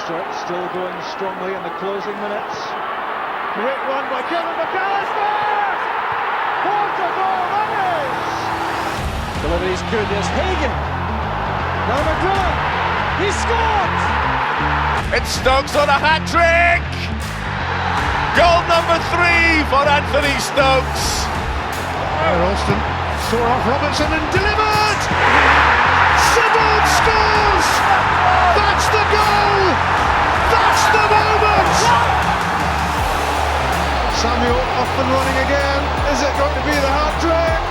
still going strongly in the closing minutes. Great one by Kevin McAllister! What a goal that is! Delivery's good, there's Hagan. Now McGrillen, he scored! It's Stokes on a hat-trick! Goal number 3 for Anthony Stokes! Ralston saw off Robertson and delivered! Sybil scores! That's the goal! That's the moment! Samuel off and running again. Is it going to be the hat-trick?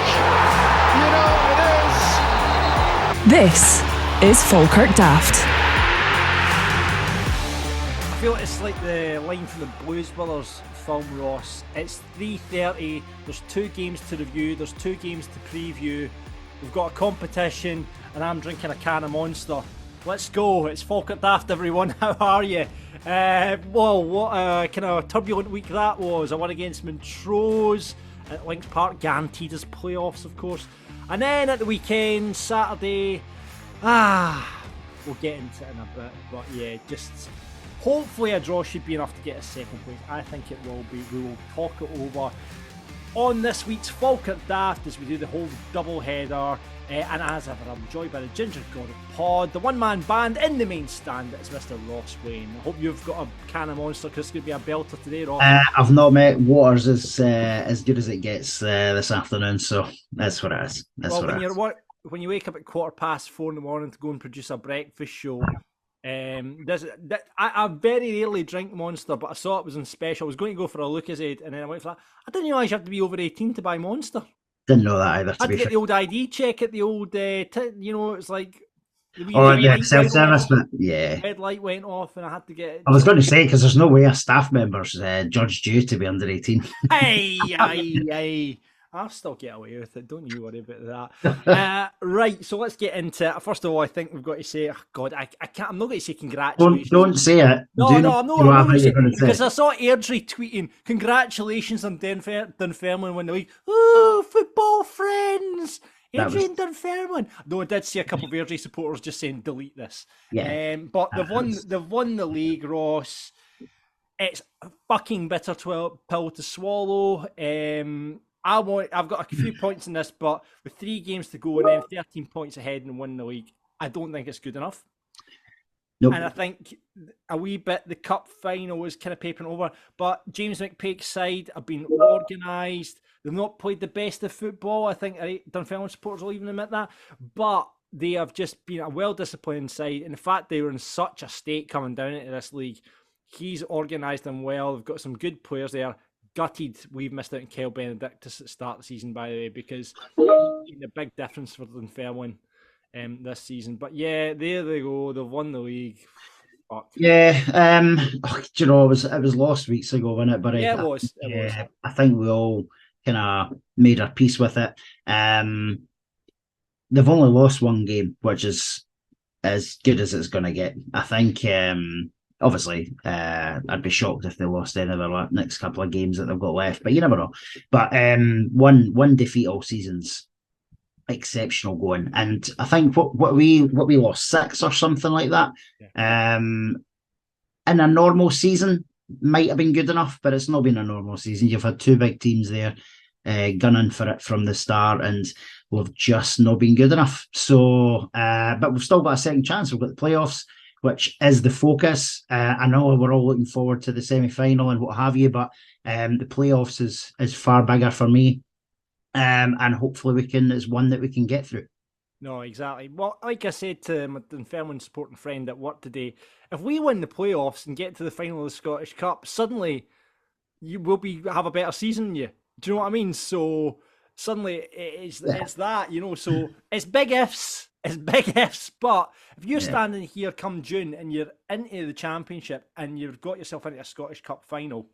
You know it is. This is Falkirk Daft. I feel it's like the line from the Blues Brothers film, Ross. It's 3:30, there's 2 games to review, there's 2 games to preview, we've got a competition, and I'm drinking a can of Monster. Let's go, it's Falkirk Daft, everyone. How are you? Well, what a kind of turbulent week that was. I won against Montrose at Links Park, guaranteed us playoffs, of course. And then at the weekend, Saturday, we'll get into it in a bit, but yeah, just hopefully a draw should be enough to get us second place. I think it will be. We will talk it over on this week's Falkirk Daft as we do the whole double header. And as ever, I'm joined by the Ginger God of Pod, the one-man band in the main stand. It's Mr. Ross Wayne. I hope you've got a can of Monster because it's going to be a belter today, Ross. I've not met Waters as good as it gets this afternoon, so that's what it is. When you wake up at 4:15 in the morning to go and produce a breakfast show, I very rarely drink Monster, but I saw it was on special. I was going to go for a Lucozade, and then I went for that. I didn't realise you have to be over 18 to buy Monster. Didn't know that either. I had to get the old ID check at the old, it's like... the self-service bit, yeah. Red light went off and I had to get it. I was going to say, because there's no way a staff member's judged you to be under 18. Hey. I'll still get away with it. Don't you worry about that. Right, so let's get into it. First of all, I think we've got to say, I can't. I'm not going to say congratulations. Don't say it. No, I'm not going to say it. Because I saw Airdrie tweeting, congratulations on Dunfermline winning the league. Ooh, football friends. Airdrie and Dunfermline. Though I did see a couple of Airdrie supporters just saying, delete this. Yeah. But they've won the league, Ross. It's a fucking bitter pill to swallow. I've got a few points in this, but with 3 games to go and then 13 points ahead and win the league, I don't think it's good enough. Nope. And I think a wee bit the cup final was kind of papering over. But James McKay's side have been organised. They've not played the best of football. I think Dunfermline supporters will even admit that. But they have just been a well-disciplined side. And the fact they were in such a state coming down into this league, he's organised them well. They've got some good players there. Gutted we've missed out on Kyle Benedictus at the start of the season, by the way, because he's been a big difference for Dunfermline this season. But yeah, there they go. They've won the league. Fuck. Yeah, it was lost weeks ago, wasn't it? But yeah, it was. I think we all kind of made our peace with it. They've only lost 1 game, which is as good as it's going to get. I think. Obviously, I'd be shocked if they lost any of their next couple of games that they've got left, but you never know. But one defeat all season's exceptional going, and I think what we lost 6 or something like that. Yeah. In a normal season might have been good enough, but it's not been a normal season. You've had 2 big teams there gunning for it from the start, and we've just not been good enough. So, but we've still got a second chance. We've got the playoffs, which is the focus. I know we're all looking forward to the semi-final and what have you, but the playoffs is far bigger for me. And hopefully it's one that we can get through. No, exactly. Well, like I said to my Dunfermline supporting friend at work today, if we win the playoffs and get to the final of the Scottish Cup, suddenly you will have a better season than you. Do you know what I mean? So suddenly it's that, so it's big ifs. It's big ifs, but if you're standing here come June and you're into the championship and you've got yourself into a Scottish Cup final,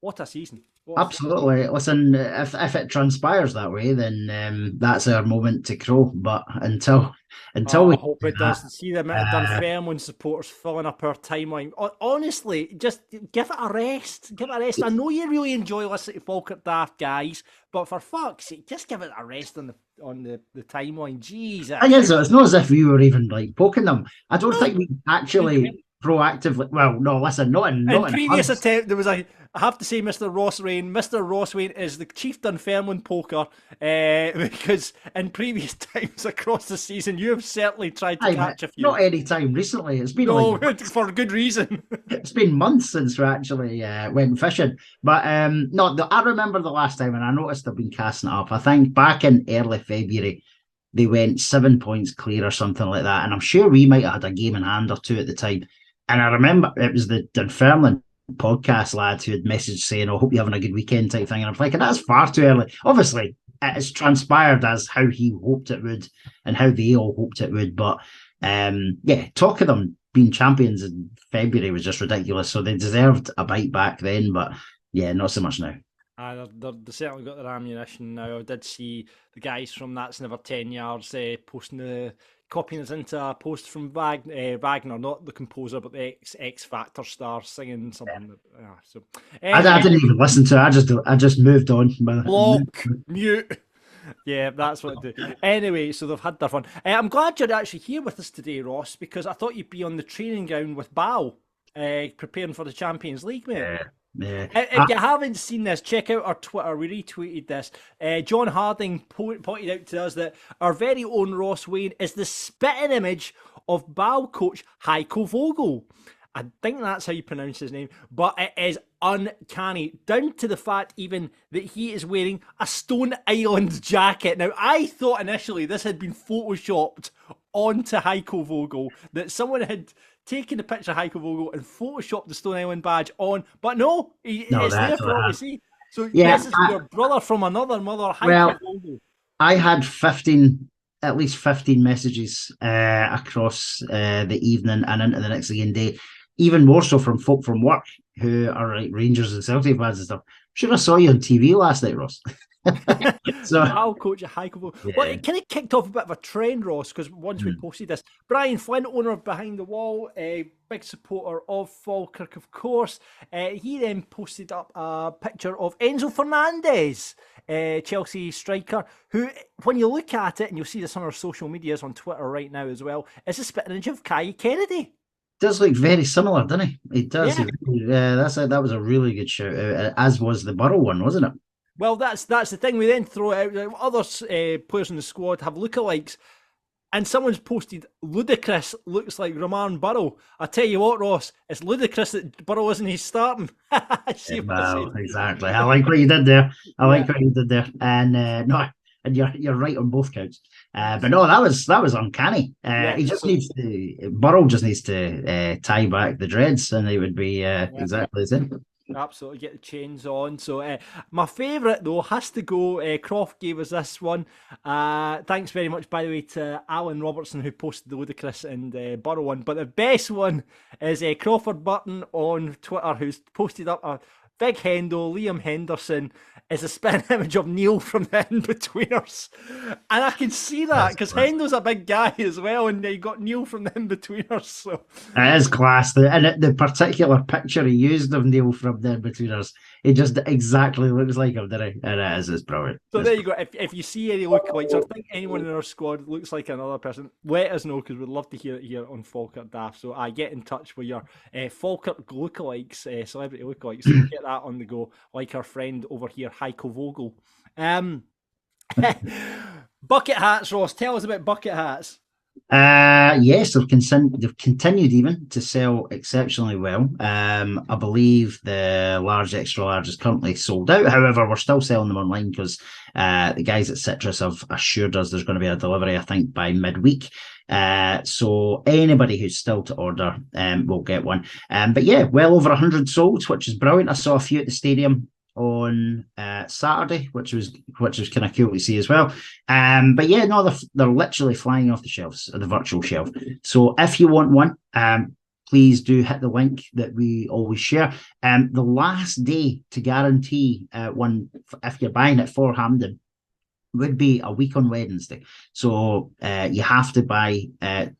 what a season. Absolutely. Listen, if it transpires that way, then that's our moment to crow. But until we... I hope it does. See the amount of Dunfermline supporters filling up our timeline. Honestly, just give it a rest. Give it a rest. I know you really enjoy listening to Falkirk Daft, guys, but for fuck's sake, just give it a rest on the timeline. Jesus. I guess it's not as if we were even poking them. I don't think we actually proactively. Well, no, listen, not in previous hunts. attempt, there was I have to say, Mr. Ross Rain. Mr. Ross Rain is the chief Dunfermline poker because in previous times across the season, you have certainly tried to catch a few. Not any time recently. It's been for good reason. It's been months since we actually went fishing. But I remember the last time, and I noticed they've been casting it up. I think back in early February, they went 7 points clear or something like that. And I'm sure we might have had a game in hand or two at the time. And I remember it was the Dunfermline podcast lads who had messaged saying, "I hope you're having a good weekend" type thing. And I'm thinking, that's far too early. Obviously, it's transpired as how he hoped it would and how they all hoped it would. But talk of them being champions in February was just ridiculous. So they deserved a bite back then, but yeah, not so much now. They certainly got their ammunition now. I did see the guys from That's Never 10 Yards copying us into a post from Wagner, not the composer, but the X Factor star singing something. Anyway, I didn't even listen to it. I just moved on. Block, mute. Yeah, that's what I do. Anyway, so they've had their fun. I'm glad you're actually here with us today, Ross, because I thought you'd be on the training ground with Bao, preparing for the Champions League, mate. Yeah. If you haven't seen this, check out our Twitter. We retweeted this. John Harding pointed out to us that our very own Ross Wayne is the spitting image of Bao coach Heiko Vogel. I think that's how you pronounce his name, but it is uncanny, down to the fact even that he is wearing a Stone Island jacket. Now, I thought initially this had been photoshopped onto Heiko Vogel, that someone had taken a picture of Heiko Vogel and photoshopped the Stone Island badge on, but no, it's there for all to see. So this is your brother from another mother, Heiko Vogel. I had at least 15 messages across the evening and into the next again day, even more so from folk from work who are like Rangers and Celtic fans and stuff. Sure, I saw you on TV last night, Ross. So I'll coach Heiko Vogel. Yeah. Well, it kind of kicked off a bit of a trend, Ross, because once we posted this, Brian Flynn, owner of Behind the Wall, a big supporter of Falkirk, of course, he then posted up a picture of Enzo Fernandez, Chelsea striker, who, when you look at it, and you'll see this on our social medias on Twitter right now as well, is a spitting image of Kai Kennedy. Does look very similar, doesn't he? It does. Yeah, that was a really good shout out, as was the Borough one, wasn't it? Well, that's the thing. We then throw out other players in the squad have lookalikes, and someone's posted ludicrous looks like Roman Burrow. I tell you what, Ross, it's ludicrous that Burrow isn't his starting. Exactly. I like what you did there. And and you're right on both counts. But no, that was uncanny. Burrow just needs to tie back the dreads, and they would be exactly the same. Absolutely, get the chains on. So my favourite though has to go. Croft gave us this one. Thanks very much, by the way, to Alan Robertson who posted the ludicrous and Burrow one. But the best one is Crawford Burton on Twitter, who's posted up a big Hendo. Liam Henderson is a spin image of Neil from the In-Betweeners. And I can see that because Hendo's a big guy as well, and you got Neil from the In-Betweeners. So it is class. And the particular picture he used of Neil from the In-Betweeners, it just exactly looks like him, doesn't it? And it's brilliant. So there you go. If you see any lookalikes, or think anyone in our squad looks like another person, let us know, because we'd love to hear it here on Falkirk Daft. So get in touch with your Falkirk lookalikes, celebrity lookalikes, so get that on the go, like our friend over here, Heiko Vogel. Bucket hats, Ross. Tell us about bucket hats. Yes, they've continued even to sell exceptionally well. I believe the large, extra large is currently sold out. However, we're still selling them online because the guys at Citrus have assured us there's going to be a delivery, I think, by midweek. So anybody who's still to order will get one. But yeah, well over 100 sold, which is brilliant. I saw a few at the stadium on Saturday, which was kind of cool to see as well. But yeah, no, they're literally flying off the shelves, the virtual shelf. So if you want one, please do hit the link that we always share. The last day to guarantee one, if you're buying it for Hampden, would be a week on Wednesday. So you have to buy at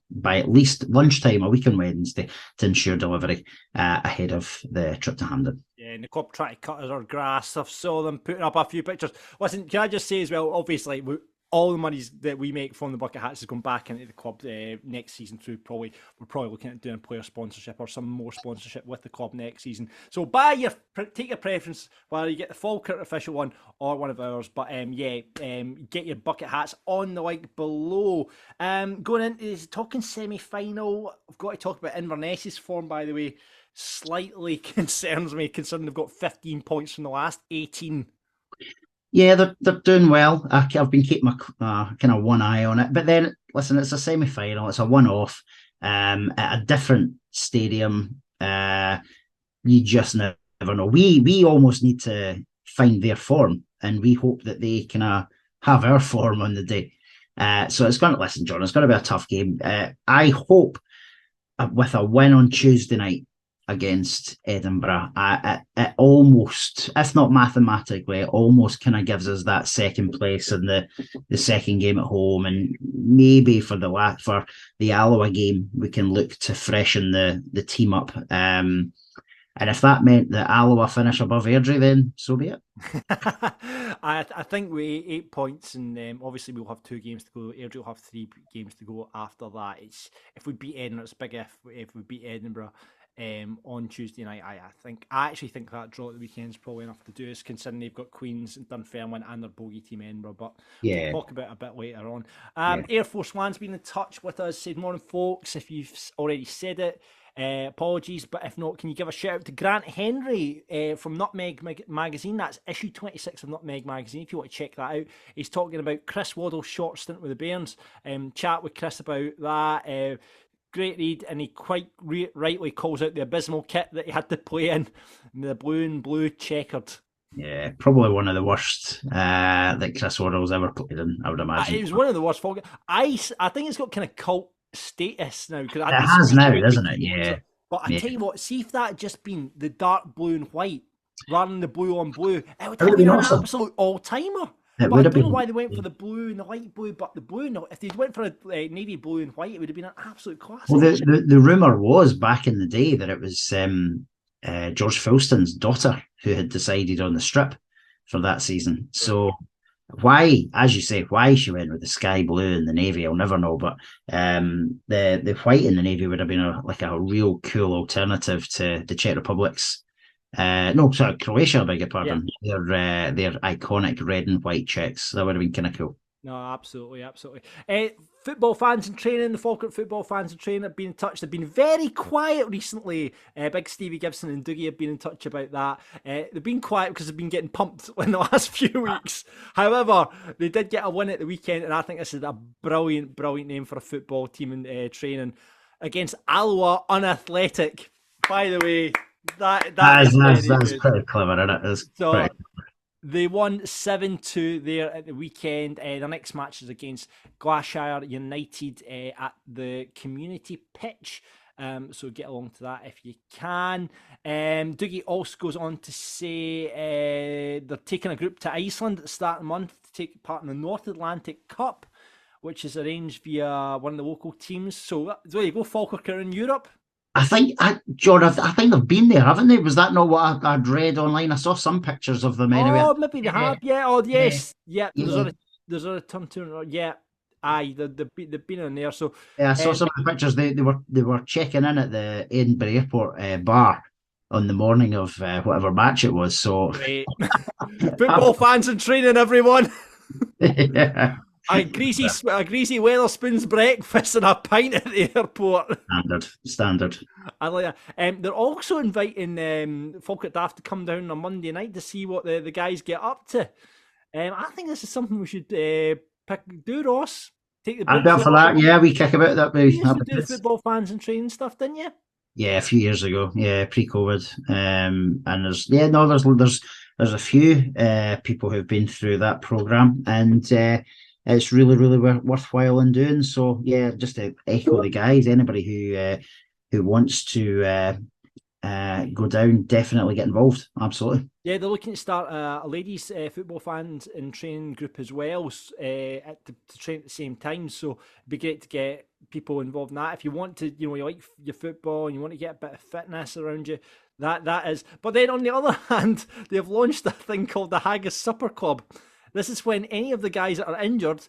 least lunchtime a week on Wednesday to ensure delivery ahead of the trip to Hampden. Yeah, and the club trying to cut us our grass. I saw them putting up a few pictures. Listen, can I just say as well, obviously, all the monies that we make from the bucket hats is going back into the club next season through we're probably looking at doing player sponsorship or some more sponsorship with the club next season. So take your preference, whether you get the Falkirk official one or one of ours. But get your bucket hats on the link below. Going into talking semi-final, I've got to talk about Inverness's form, by the way. Slightly concerns me, considering they've got 15 points from the last 18. Yeah, they're doing well. I've been keeping my kind of one eye on it. But then, listen, it's a semi-final. It's a one-off at a different stadium. You just never know. We almost need to find their form, and we hope that they kind of have our form on the day. So it's going to, listen, John, it's going to be a tough game. I hope with a win on Tuesday night against Edinburgh, it almost, if not mathematically, it almost kind of gives us that second place in the second game at home, and maybe for the Alloa game we can look to freshen the team up. And if that meant that Alloa finish above Airdrie, then so be it. I think we 8 points, and obviously we'll have 2 games to go. Airdrie will have 3 games to go after that. If we beat Edinburgh, it's big. If we beat Edinburgh on Tuesday night, I actually think that draw at the weekend is probably enough to do us, considering they've got Queens and Dunfermline and their bogey team Edinburgh. But we'll talk about it a bit later on. Air Force One's been in touch with us, said, "Morning folks, if you've already said it, apologies, but if not, can you give a shout out to Grant Henry from Nutmeg Magazine?" That's issue 26 of Nutmeg Magazine, if you want to check that out. He's talking about Chris Waddle's short stint with the Bairns. Chat with Chris about that. Great read, and he quite rightly calls out the abysmal kit that he had to play in, the blue and blue checkered. Yeah, probably one of the worst that Chris Waddle's ever played in, I would imagine. It was one of the worst. I think it's got kind of cult status now. It has now, doesn't it? Yeah. But I tell you what, see if that had just been the dark blue and white rather than the blue on blue, it would have been an absolute all-timer. But I don't know why they went for the blue and the light blue, but the blue, no, if they went for a navy blue and white, it would have been an absolute classic. Well, the rumour was back in the day that it was George Fulston's daughter who had decided on the strip for that season. So why, as you say, why she went with the sky blue and the navy, I'll never know. But the white and the navy would have been a real cool alternative to the Czech Republic's. Croatia, I beg your pardon. Yeah. Their iconic red and white checks. That would have been kind of cool. No, absolutely. Football fans in training, the Falkirk football fans in training have been in touch. They've been very quiet recently. Big Stevie Gibson and Dougie have been in touch about that. They've been quiet because they've been getting pumped in the last few weeks. However, they did get a win at the weekend, and I think this is a brilliant name for a football team in training against Alloa Unathletic. By the way, that's pretty clever, isn't it? They won 7-2 there at the weekend. Their next match is against Glasshire United at the community pitch. So get along to that if you can. Dougie also goes on to say they're taking a group to Iceland at the start of the month to take part in the North Atlantic Cup, which is arranged via one of the local teams. So there you go, Falkirk are in Europe. I think, John, I think they've been there, haven't they? Was that not what I'd read online? I saw some pictures of them anyway. Oh, maybe they have. Yeah. Oh, yes. Yeah. There's a turn to. Yeah. Aye. They've been in there. So yeah, I saw some of the pictures. They were checking in at the Edinburgh Airport bar on the morning of whatever match it was. So football fans in training, everyone. Yeah. A greasy Weatherspoon's breakfast and a pint at the airport. Standard. I like that. They're also inviting Falkirk Daft to come down on Monday night to see what the guys get up to. I think this is something we should do, Ross. Take the I'd be up for that. Yeah, we kick about that. You used to do the football fans and training stuff, didn't you? Yeah, a few years ago. Yeah, pre-COVID. And there's a few people who've been through that program, and it's really, really worthwhile in doing. So yeah, just to echo the guys, anybody who wants to go down, definitely get involved. Absolutely. Yeah, they're looking to start a ladies football fans in training group as well to train at the same time. So it'd be great to get people involved in that. If you want to, you like your football and you want to get a bit of fitness around you, that is. But then on the other hand, they've launched a thing called the Haggis Supper Club. This is when any of the guys that are injured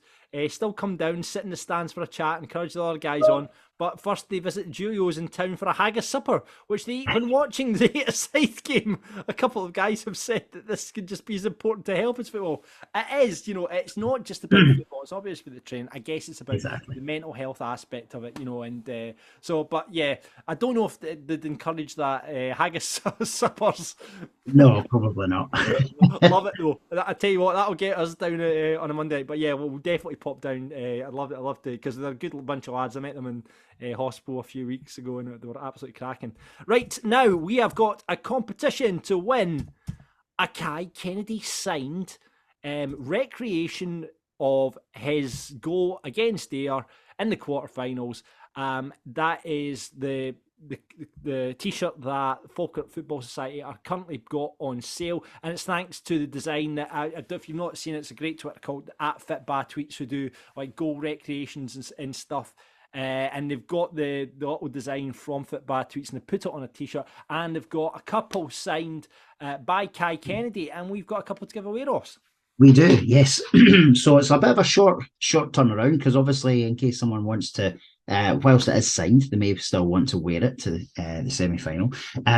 still come down, sit in the stands for a chat, encourage the other guys on. But first they visit Julio's in town for a haggis supper, which they eat when watching the 8-a-side game. A couple of guys have said that this could just be as important to help as football. It is, it's not just about football. It's obviously the training. I guess it's about the mental health aspect of it, and but yeah, I don't know if they'd encourage that haggis suppers. No, probably not. Love it though. I tell you what, that'll get us down on a Monday. But yeah, we'll definitely pop down. I'd love to, because they're a good bunch of lads. I met them in hospital a few weeks ago, and they were absolutely cracking. Right now, we have got a competition to win a Kai Kennedy signed recreation of his goal against Ayr in the quarterfinals. That is the t-shirt that Falkirk Football Society are currently got on sale, and it's thanks to the design that if you've not seen it, it's a great Twitter called @FitBaTweets who do like goal recreations and stuff. And they've got the little design from FitBaTweets, and they put it on a t-shirt, and they've got a couple signed by Kai Kennedy, and we've got a couple to give away, Ross. We do, yes. So it's a bit of a short turnaround, because obviously in case someone wants to, whilst it is signed, they may still want to wear it to the semi-final.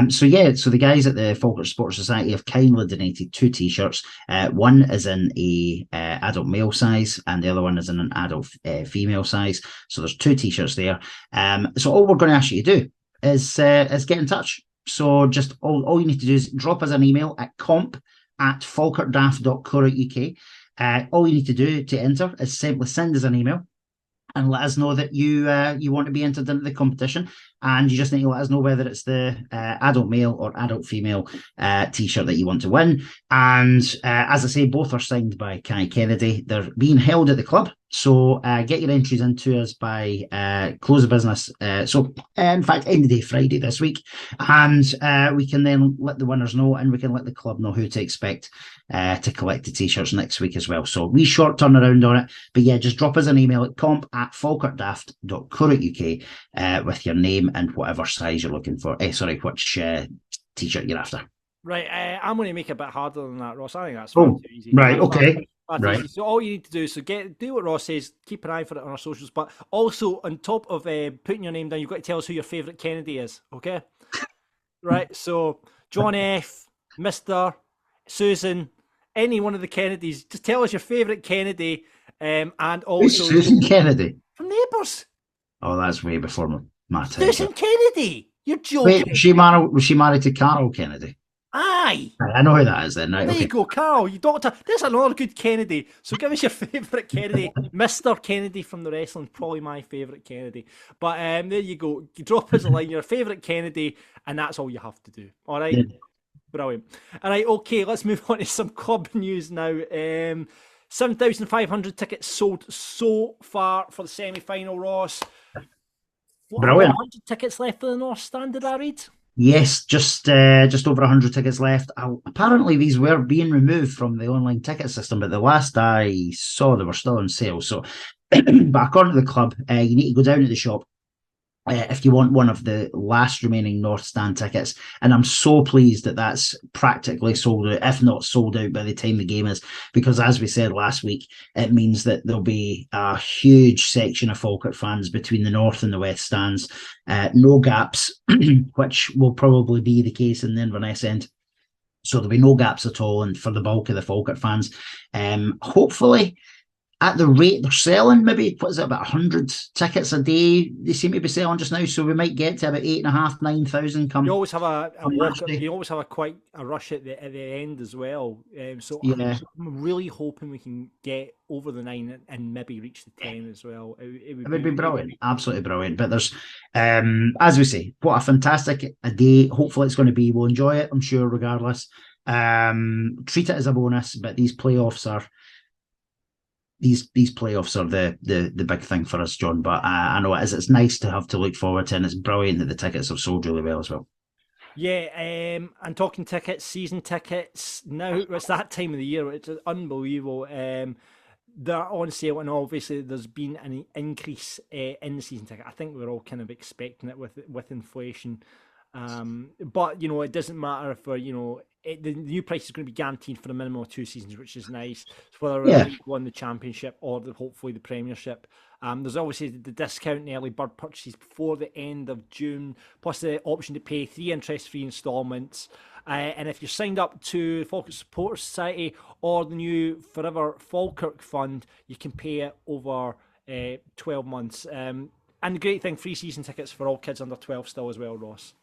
So the guys at the Falkirk Sports Society have kindly donated 2 t-shirts. One is in a adult male size, and the other one is in an adult female size. So there's 2 t-shirts there. So all we're going to ask you to do is get in touch. So just all you need to do is drop us an email at comp@falkirkdaft.co.uk. All you need to do to enter is simply send us an email and let us know that you want to be entered into the competition, and you just need to let us know whether it's the adult male or adult female t-shirt that you want to win. And as I say, both are signed by Kai Kennedy. They're being held at the club, so get your entries into us by close of business. So in fact, end of day Friday this week, and we can then let the winners know, and we can let the club know who to expect to collect the t-shirts next week as well. So we short turnaround on it, but yeah, just drop us an email at comp@falkirkdaft.co.uk with your name and whatever size you're looking for. Which t-shirt you're after. Right, I'm going to make it a bit harder than that, Ross. I think that's far too easy. Right, okay. Right. Easy. So all you need to do is do what Ross says, keep an eye for it on our socials, but also on top of putting your name down, you've got to tell us who your favourite Kennedy is, okay? Right, so John F., Mr., Susan, any one of the Kennedys, just tell us your favourite Kennedy, and also... Who's Susan Kennedy? From Neighbours. Oh, that's way before my time. Susan Kennedy? You're joking. Wait, was she married to Carol Kennedy? Aye. I know who that is then. Right, there you go, Carl. You doctor. There's another good Kennedy. So give us your favourite Kennedy. Mr. Kennedy from the wrestling, probably my favourite Kennedy. But there you go. You drop us a line, your favourite Kennedy, and that's all you have to do. All right? Yeah. Brilliant. All right, okay, let's move on to some club news now. 7,500 tickets sold so far for the semi-final, Ross. Brilliant. 100 tickets left for the North Stand, did I read? Yes, just over 100 tickets left. Apparently, these were being removed from the online ticket system, but the last I saw, they were still on sale. So, but according to the club, you need to go down to the shop if you want one of the last remaining North Stand tickets. And I'm so pleased that that's practically sold out, if not sold out by the time the game is, because as we said last week, it means that there'll be a huge section of Falkirk fans between the North and the West Stands. No gaps, which will probably be the case in the Inverness end. So there'll be no gaps at all, and for the bulk of the Falkirk fans. Hopefully, at the rate they're selling, maybe, what is it, about 100 tickets a day they seem to be selling just now, so we might get to about 8,500, 9,000 come. You always have you always have quite a rush at the end as well. So yeah. I'm really hoping we can get over the 9 and maybe reach the 10 as well. It would be brilliant, absolutely brilliant. But there's, as we say, what a fantastic a day. Hopefully it's going to be. We'll enjoy it, I'm sure, regardless. Treat it as a bonus, but these playoffs are. These playoffs are the big thing for us, John. But I know it is. It's nice to have to look forward to, and it's brilliant that the tickets have sold really well as well. Yeah, and talking tickets, season tickets. Now it's that time of the year. It's unbelievable. They're on sale, and obviously there's been an increase in the season ticket. I think we're all kind of expecting it with inflation But it doesn't matter if the new price is going to be guaranteed for a minimum of 2 seasons, which is nice. So whether Yeah. League One, the Championship, or hopefully the Premiership. There's obviously the discount and early bird purchases before the end of June, plus the option to pay 3 interest-free instalments. And if you're signed up to Falkirk Supporters Society or the new Forever Falkirk Fund, you can pay it over 12 months. And the great thing, free season tickets for all kids under 12 still as well, Ross.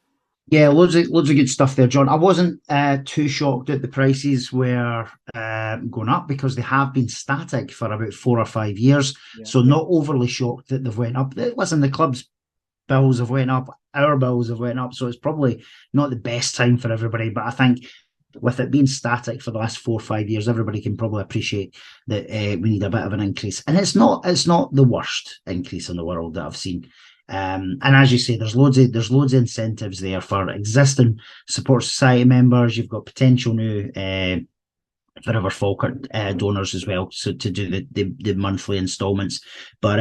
Yeah, loads of good stuff there, John. I wasn't too shocked that the prices were going up because they have been static for about 4 or 5 years. Yeah. So not overly shocked that they've went up. Listen, the club's bills have went up, our bills have went up, so it's probably not the best time for everybody. But I think with it being static for the last 4 or 5 years, everybody can probably appreciate that we need a bit of an increase. And it's not the worst increase in the world that I've seen. And as you say, there's loads of incentives there for existing support society members. You've got potential new Forever Falkirk donors as well, so to do the monthly instalments. But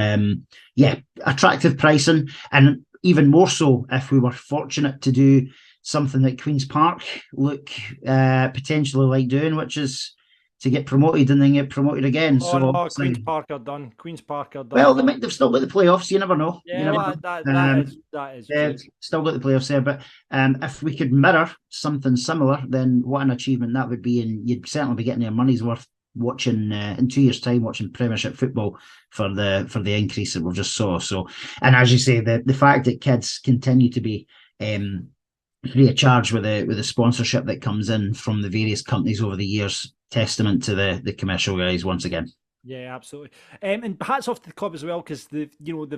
attractive pricing, and even more so if we were fortunate to do something that Queen's Park look potentially like doing, which is to get promoted and then get promoted again. Queen's Park are done. Queen's Park are done. Well, they've still got the playoffs. You never know. Yeah, that is true. Still got the playoffs there. But if we could mirror something similar, then what an achievement that would be. And you'd certainly be getting your money's worth watching in 2 years' time, watching Premiership football for the increase that we just saw. So, and as you say, the fact that kids continue to be free of charge with the sponsorship that comes in from the various companies over the years, testament to the commercial guys once again. Yeah, absolutely. And hats off to the club as well, because they've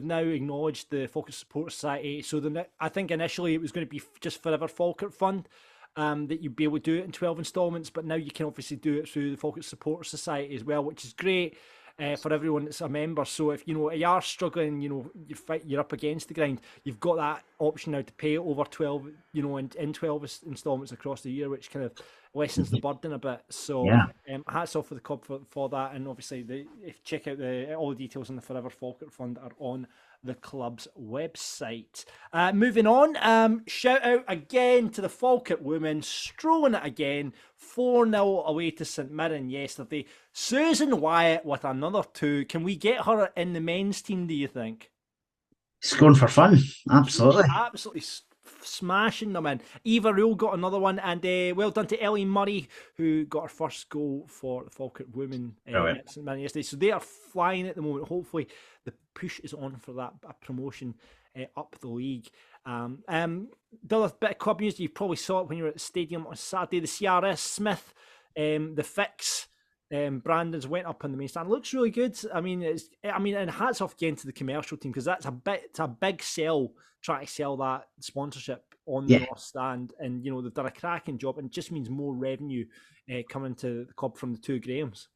now acknowledged the Falkirk Support Society. So I think initially it was going to be just Forever Falkirk Fund, that you'd be able to do it in 12 instalments, but now you can obviously do it through the Falkirk Support Society as well, which is great. For everyone that's a member. So if you are struggling, you're up against the grind, you've got that option now to pay over 12, in 12 installments across the year, which kind of lessens the burden a bit. So hats off for the club for that. And obviously, if check out all the details on the Forever Falkirk Fund are on the club's website. Moving on, shout out again to the Falkirk women, strolling it again, 4-0 away to St Mirren yesterday. Susan Wyatt with another 2. Can we get her in the men's team, do you think? It's going for fun, absolutely. Absolutely smashing them in. Eva Rule got another one, and well done to Ellie Murray, who got her first goal for the Falkirk women at St Mirren yesterday. So they are flying at the moment. Hopefully the push is on for that promotion up the league. The other bit of club news, you probably saw it when you were at the stadium on Saturday, the CRS Smith, the fix, Brandon's went up in the main stand. Looks really good. And hats off again to the commercial team, because it's a big sell, trying to sell that sponsorship on the North Stand, and they've done a cracking job, and it just means more revenue coming to the club from the 2 Grahams.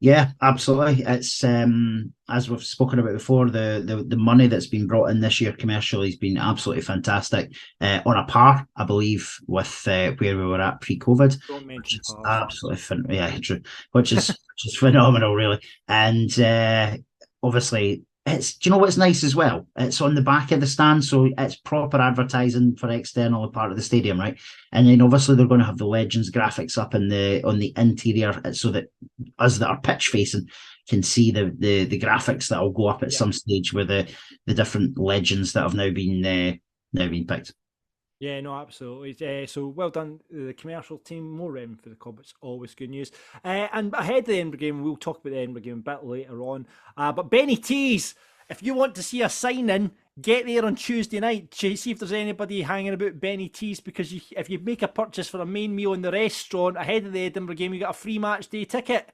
Yeah, absolutely. It's as we've spoken about before, the money that's been brought in this year commercially has been absolutely fantastic. On a par, I believe, with where we were at pre-COVID. Don't mention Absolutely, true. Which is phenomenal, really. And obviously, do you know what's nice as well? It's on the back of the stand, so it's proper advertising for external part of the stadium, right? And then obviously they're going to have the Legends graphics up on the interior, so that us that are pitch facing can see the graphics that will go up at some stage with the different legends that have now been picked. Yeah, no, absolutely. So well done, the commercial team. More revenue for the club. It's always good news. And ahead of the Edinburgh game, we'll talk about the Edinburgh game a bit later on. But Benny T's, if you want to see a sign-in, get there on Tuesday night. See if there's anybody hanging about Benny T's, because if you make a purchase for a main meal in the restaurant ahead of the Edinburgh game, you get a free match day ticket.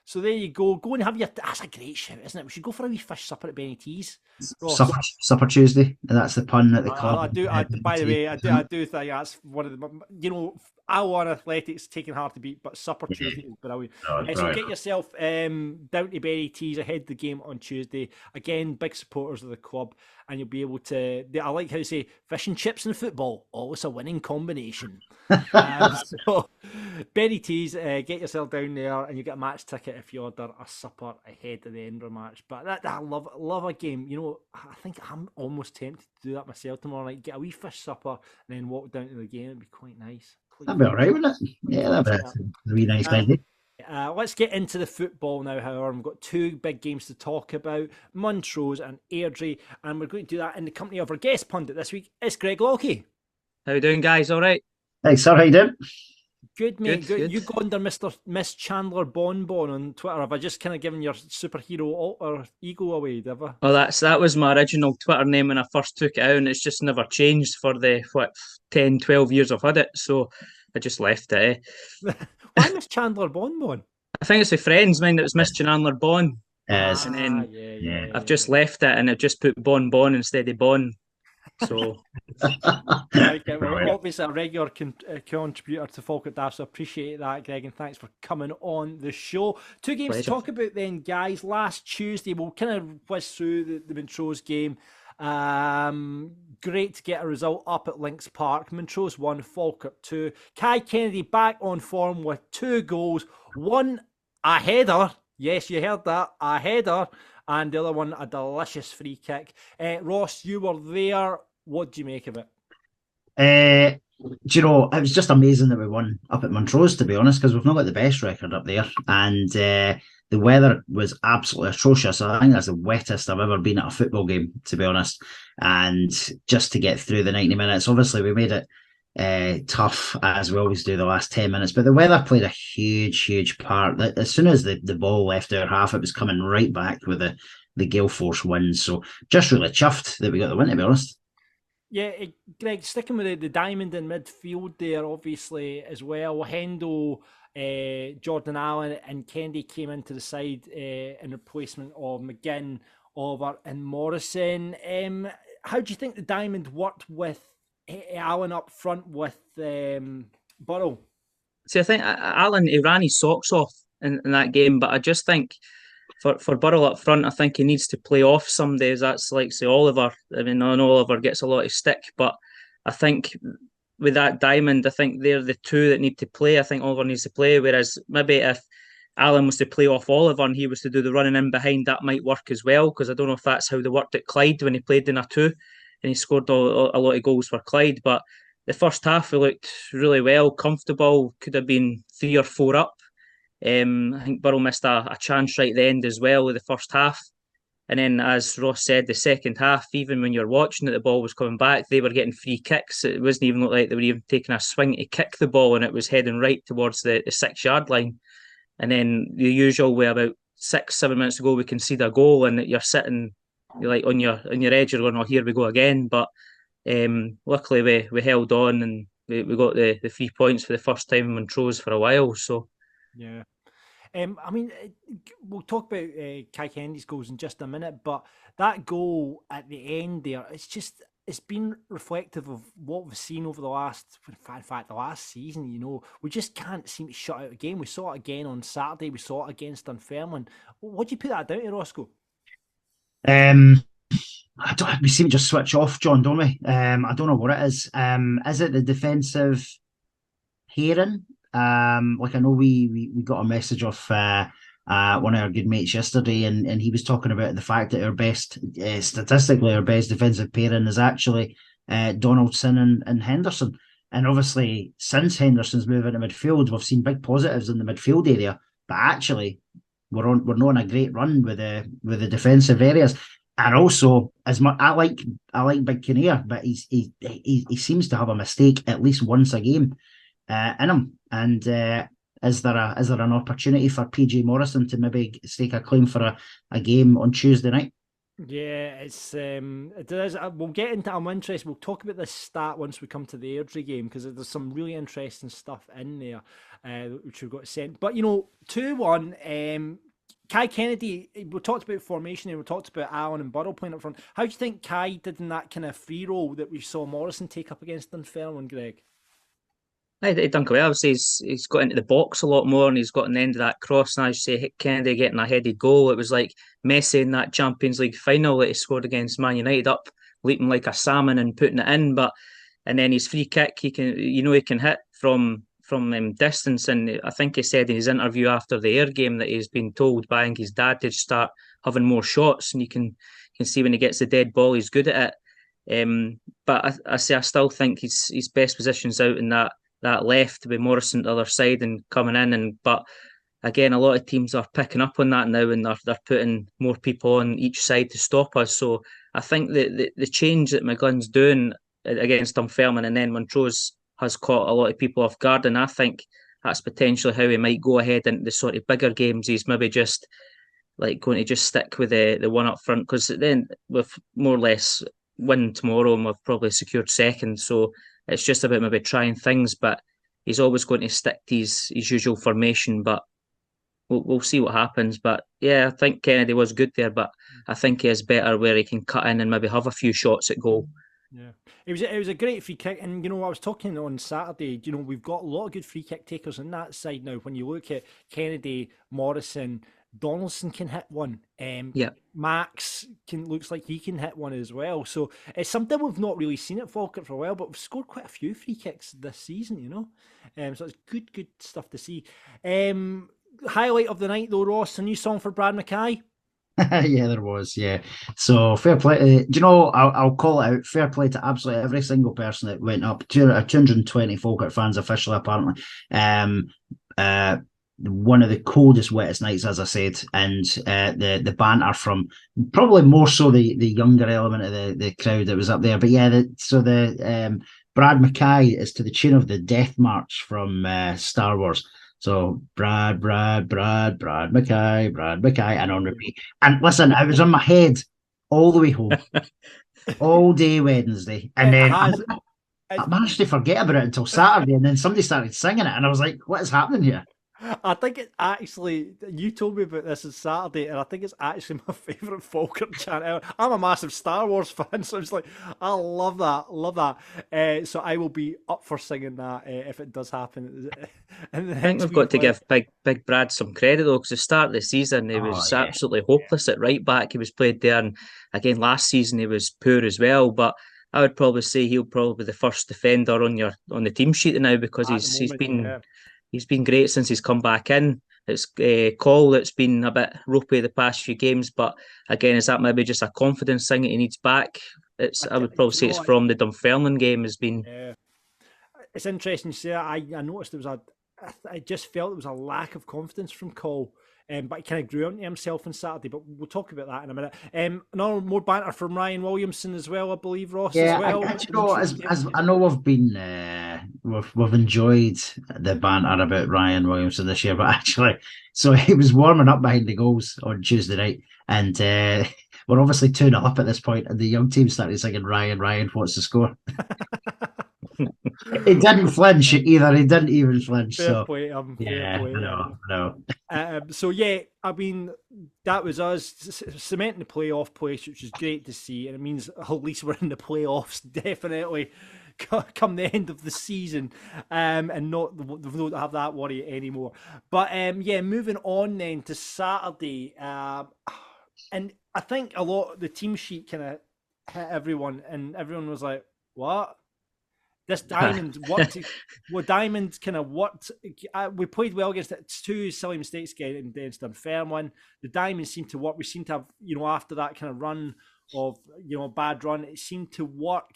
So there you go. Go and have that's a great shout, isn't it? We should go for a wee fish supper at Benny T's. Supper Tuesday. That's the pun at the club. By the way, I do think that's one of the, Alloa Athletics taking hard to beat, but Supper Tuesday is brilliant. So get yourself down to Benny T's ahead of the game on Tuesday. Again, big supporters of the club, and you'll be able to, I like how they say, fish and chips and football, always a winning combination. So Berry Tees, get yourself down there and you get a match ticket if you order a supper ahead of the Edinburgh match. But I love a game. You know, I think I'm almost tempted to do that myself tomorrow night. Get a wee fish supper and then walk down to the game. It'd be quite nice. That'd be all right, wouldn't it? Yeah, that'd be a wee nice idea. Let's get into the football now, however. We've got two big games to talk about, Montrose and Airdrie, and we're going to do that in the company of our guest pundit this week. It's Greg Lockie. How you doing, guys? All right? Thanks, sir. How you doing? Good, mate. Good. You go under Miss Chandler Bonbon on Twitter. Have I just kind of given your superhero alter ego away, have I? Well, that was my original Twitter name when I first took it out, and it's just never changed for the 10, 12 years I've had it. So I just left it. Why Miss Chandler Bonbon? I think it's with friends, mind. It was Miss Chandler Bon. Yes. And then yeah. I've just left it, and I've just put Bon instead of Bon. So Okay, well, obviously a regular contributor to Falkirk Daft, so appreciate that, Greg, and thanks for coming on the show. Two games Pleasure. to talk about then, guys. Last Tuesday, we'll kind of whiz through the Montrose game. Great to get a result up at Links Park. Montrose 1, Falkirk 2. Kai Kennedy back on form with 2 goals. One a header. Yes, you heard that. A header. And the other one, a delicious free kick. Ross, you were there. What do you make of it? Do you know, it was just amazing that we won up at Montrose, to be honest, because we've not got the best record up there. And the weather was absolutely atrocious. I think that's the wettest I've ever been at a football game, to be honest. And just to get through the 90 minutes, obviously we made it tough, as we always do the last 10 minutes. But the weather played a huge part. As soon as the ball left our half, it was coming right back with the gale force winds. So just really chuffed that we got the win, to be honest. Yeah, Greg, sticking with the diamond in midfield there, obviously, as well. Hendo, Jordan Allen and Kennedy came into the side in replacement of McGinn, Oliver and Morrison. How do you think the diamond worked with Allen up front with Burrow? See, I think Alan, he ran his socks off in that game, but I just think for Burrell up front, I think he needs to play off some days. That's like, say, Oliver. I mean, I know Oliver gets a lot of stick, but I think with that diamond, I think they're the two that need to play. I think Oliver needs to play, whereas maybe if Alan was to play off Oliver and he was to do the running in behind, that might work as well, because I don't know if that's how they worked at Clyde when he played in a 2 and he scored a lot of goals for Clyde. But the first half, we looked really well, comfortable, could have been 3 or 4 up. I think Burrell missed a chance right at the end as well with the first half. And then, as Ross said, the second half, even when you're watching it, the ball was coming back, they were getting free kicks. It wasn't even look like they were even taking a swing to kick the ball, and it was heading right towards the 6-yard line. And then the usual way, about 6-7 minutes ago, we concede a goal, and you're sitting like on your edge, you're going, oh, here we go again. But luckily we held on, and we got the 3 points for the first time in Montrose for a while. So yeah. I mean, we'll talk about Kai Kennedy's goals in just a minute, but that goal at the end there, it's been reflective of what we've seen over the last season. You know, we just can't seem to shut out a game. We saw it again on Saturday. We saw it against Dunfermline. What do you put that down to, Roscoe? We seem to just switch off, John, don't we? I don't know what it is. Is it the defensive hearing? Like, I know we got a message off one of our good mates yesterday, and he was talking about the fact that our best, statistically, our best defensive pairing is actually Donaldson and Henderson. And obviously, since Henderson's move into midfield, we've seen big positives in the midfield area. But actually, we're not on a great run with the defensive areas. And also, as much I like Big Kinnear, but he seems to have a mistake at least once a game in him. And is there an opportunity for PJ Morrison to maybe stake a claim for a game on Tuesday night? Yeah, it is. We'll get into. I'm interested. We'll talk about this stat once we come to the Airdrie game, because there's some really interesting stuff in there which we've got sent. But 2-1. Kai Kennedy. We talked about formation and we talked about Allen and Burrell playing up front. How do you think Kai did in that kind of free role that we saw Morrison take up against Dunfermline, Greg? He done quite well. Obviously, he's got into the box a lot more, and he's got an end of that cross. And as you say, Kennedy getting a headed goal. It was like Messi in that Champions League final that he scored against Man United, up leaping like a salmon and putting it in. And then his free kick, he can hit from distance, and I think he said in his interview after the Ayr game that he's been told by his dad to start having more shots, and you can see when he gets the dead ball, he's good at it. But I still think his best position's out in that left with Morrison to the other side and coming in, but again, a lot of teams are picking up on that now, and they're putting more people on each side to stop us. So I think that the change that McGlynn's doing against Dunfermline and then Montrose has caught a lot of people off guard, and I think that's potentially how he might go ahead into the sort of bigger games. He's maybe just like going to just stick with the one up front, because then we've more or less win tomorrow and we've probably secured second. So it's just about maybe trying things, but he's always going to stick to his usual formation. But we'll see what happens. But yeah, I think Kennedy was good there, but I think he is better where he can cut in and maybe have a few shots at goal. Yeah, it was a great free kick, and I was talking on Saturday. We've got a lot of good free kick takers on that side now. When you look at Kennedy, Morrison, Donaldson can hit one. Max looks like he can hit one as well. So it's something we've not really seen at Falkirk for a while, but we've scored quite a few free kicks this season. So it's good stuff to see. Highlight of the night though, Ross, a new song for Brad McKay. Yeah, there was. Yeah, so fair play. Do you know? I'll call it out. Fair play to absolutely every single person that went up. 220 Falkirk fans officially, apparently. One of the coldest, wettest nights, as I said, and the banter from probably more so the younger element of the crowd that was up there. But yeah, Brad McKay is to the tune of the Death March from Star Wars. So Brad McKay, and on repeat. And listen, I was on my head all the way home, all day Wednesday, and then I managed to forget about it until Saturday, and then somebody started singing it, and I was like, "What is happening here?" I think it actually, you told me about this on Saturday, and I think it's actually my favourite Falkirk chant ever. I'm a massive Star Wars fan, so it's like, I love that. So I will be up for singing that if it does happen. And I think we've got to give Big Brad some credit though, because the start of the season he was absolutely hopeless at right back. He was played there, and again last season he was poor as well. But I would probably say he'll probably be the first defender on the team sheet now, because he's been great since he's come back in. It's Cole that's been a bit ropey the past few games, but again, is that maybe just a confidence thing that he needs back? I would probably say it's from the Dunfermline game has been. Yeah. It's interesting you say that. I noticed I just felt there was a lack of confidence from Cole. But he kind of grew into himself on Saturday. But we'll talk about that in a minute. More banter from Ryan Williamson as well, I believe, Ross. Yeah, as well. As I know, we've been we've enjoyed the banter about Ryan Williamson this year, but actually, so he was warming up behind the goals on Tuesday night, and we're obviously 2-0 up at this point, and the young team started singing "Ryan, what's the score?" He didn't flinch either. He didn't even flinch. Fair play. No. So yeah, I mean, that was us cementing the playoff place, which is great to see, and it means at least we're in the playoffs definitely come the end of the season, and not have that worry anymore. But moving on then to Saturday, and I think a lot of the team sheet kind of hit everyone, and everyone was like, "What?" This Diamond worked. Well, Diamond kind of worked. We played well against it. It's 2 silly mistakes against Dunfermline. The Diamond seemed to work. We seemed to have, after that kind of run of, bad run, it seemed to work.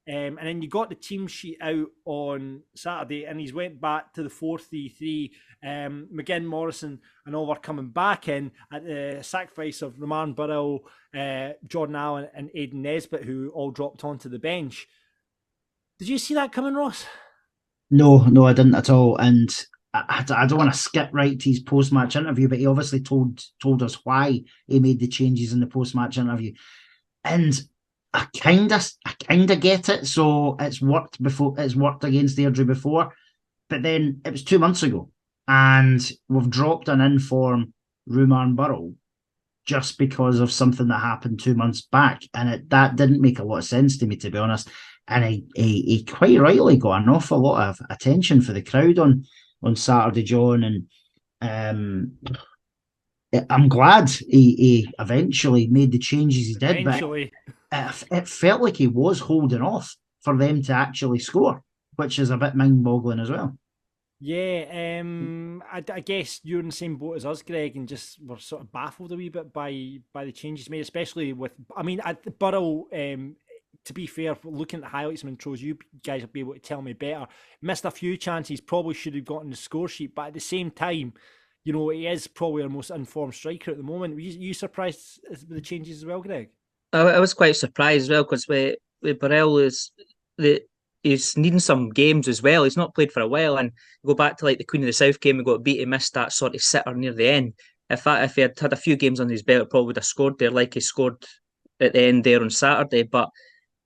And then you got the team sheet out on Saturday, and he's went back to the 4-3-3. McGinn, Morrison, and all were coming back in at the sacrifice of Roman Burrell, Jordan Allen, and Aidan Nesbitt, who all dropped onto the bench. Did you see that coming, Ross? No, I didn't at all. And I don't want to skip right to his post-match interview, but he obviously told us why he made the changes in the post-match interview. And I kind of get it. So it's worked before. It's worked against Airdrie before, but then it was 2 months ago, and we've dropped an in-form Ruman Burrell just because of something that happened 2 months back, and that didn't make a lot of sense to me, to be honest. And he quite rightly got an awful lot of attention for the crowd on Saturday, John. And I'm glad he eventually made the changes he did. Eventually. But it felt like he was holding off for them to actually score, which is a bit mind-boggling as well. Yeah, I guess you're in the same boat as us, Greg, and just were sort of baffled a wee bit by the changes made, especially with. I mean, at Borough. To be fair, looking at the highlights of Montrose, you guys will be able to tell me better. Missed a few chances, probably should have gotten the score sheet, but at the same time, you know, he is probably our most informed striker at the moment. Were you surprised with the changes as well, Greg? I was quite surprised as well because with Burrell he's needing some games as well. He's not played for a while, and go back to like the Queen of the South game we got beat. He missed that sort of sitter near the end. If he had a few games on his belt, probably would have scored there like he scored at the end there on Saturday. But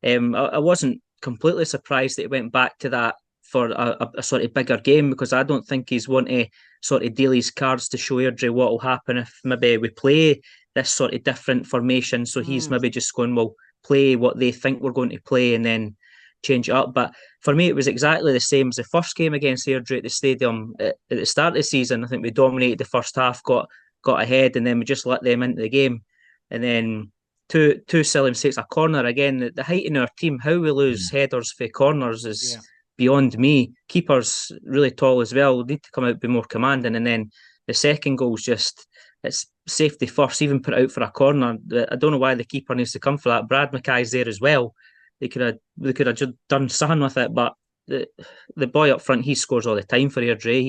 I wasn't completely surprised that he went back to that for a sort of bigger game because I don't think he's want to sort of deal his cards to show Airdrie what will happen if maybe we play this sort of different formation. So he's maybe just going, well, play what they think we're going to play and then change it up. But for me, it was exactly the same as the first game against Airdrie at the stadium at the start of the season. I think we dominated the first half, got ahead, and then we just let them into the game. And then two silly mistakes, a corner again. The height in our team, how we lose headers for corners is beyond me. Keeper's really tall as well. Need to come out be more commanding. And then the second goal's just it's safety first. Even put out for a corner. I don't know why the keeper needs to come for that. Brad McKay's there as well. They could have just done something with it. But the boy up front, he scores all the time for Airdrie.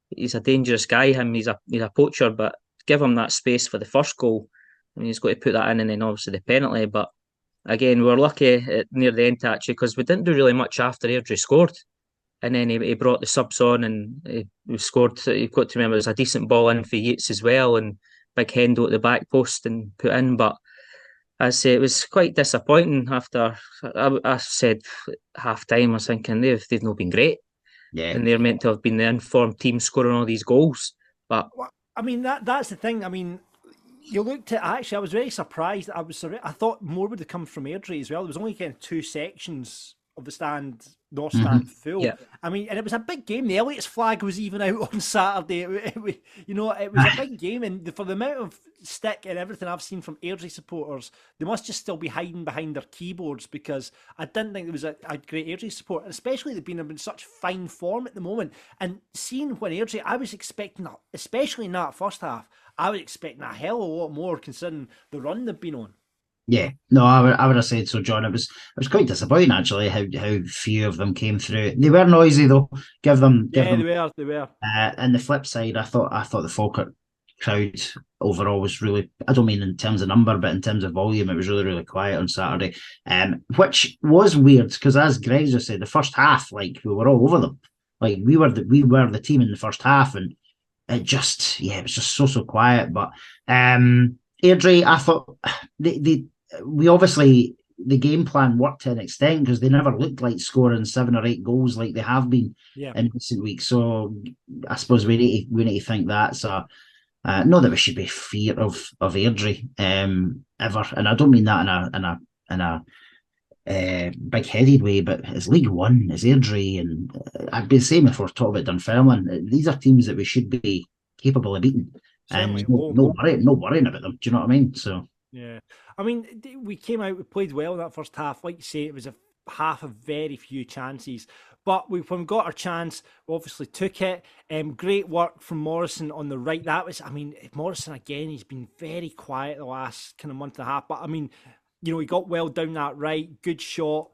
He's a dangerous guy. He's a poacher, but give him that space for the first goal. I mean, he's got to put that in, and then obviously the penalty. But again, we were lucky near the end actually because we didn't do really much after Airdrie scored, and then he brought the subs on and he scored. You've got to remember there's a decent ball in for Yates as well, and big Hendo at the back post and put in. But I say it was quite disappointing after I said half time. I was thinking they've not been great, and they're meant to have been the informed team scoring all these goals. But I mean that's the thing. I mean. You looked at actually. I was very surprised. I thought more would have come from Airdrie as well. There was only kind of two sections of the stand, North Stand full. Yeah. I mean, and it was a big game. The Elliott's flag was even out on Saturday. It was a big game, and for the amount of stick and everything I've seen from Airdrie supporters, they must just still be hiding behind their keyboards because I didn't think there was a great Airdrie support, especially they've been in such fine form at the moment. And seeing when Airdrie, I was expecting, especially in that first half, I was expecting a hell of a lot more considering the run they've been on. Yeah, no, I would have said so, John. It was quite disappointing actually how few of them came through. They were noisy though. Give them. They were. And the flip side, I thought the Falkirk crowd overall was really. I don't mean in terms of number, but in terms of volume, it was really really quiet on Saturday. Which was weird because as Greg just said, the first half, like we were all over them. Like we were the team in the first half, and it was just so quiet. But Airdrie, I thought we obviously the game plan worked to an extent because they never looked like scoring 7 or 8 goals like they have been in recent weeks. So I suppose we need to think that's not that we should be fear of Airdrie ever, and I don't mean that in a big-headed way, but it's League One, it's Airdrie, and I'd be the same if we're talking about Dunfermline. These are teams that we should be capable of beating. Certainly. And no worrying about them. Do you know what I mean? So yeah, I mean, we came out, we played well in that first half. Like you say, it was a half of very few chances, but when we got our chance, we obviously took it. Great work from Morrison on the right. That was, I mean, Morrison again. He's been very quiet the last kind of month and a half, but I mean, you know, he got well down that right. Good shot.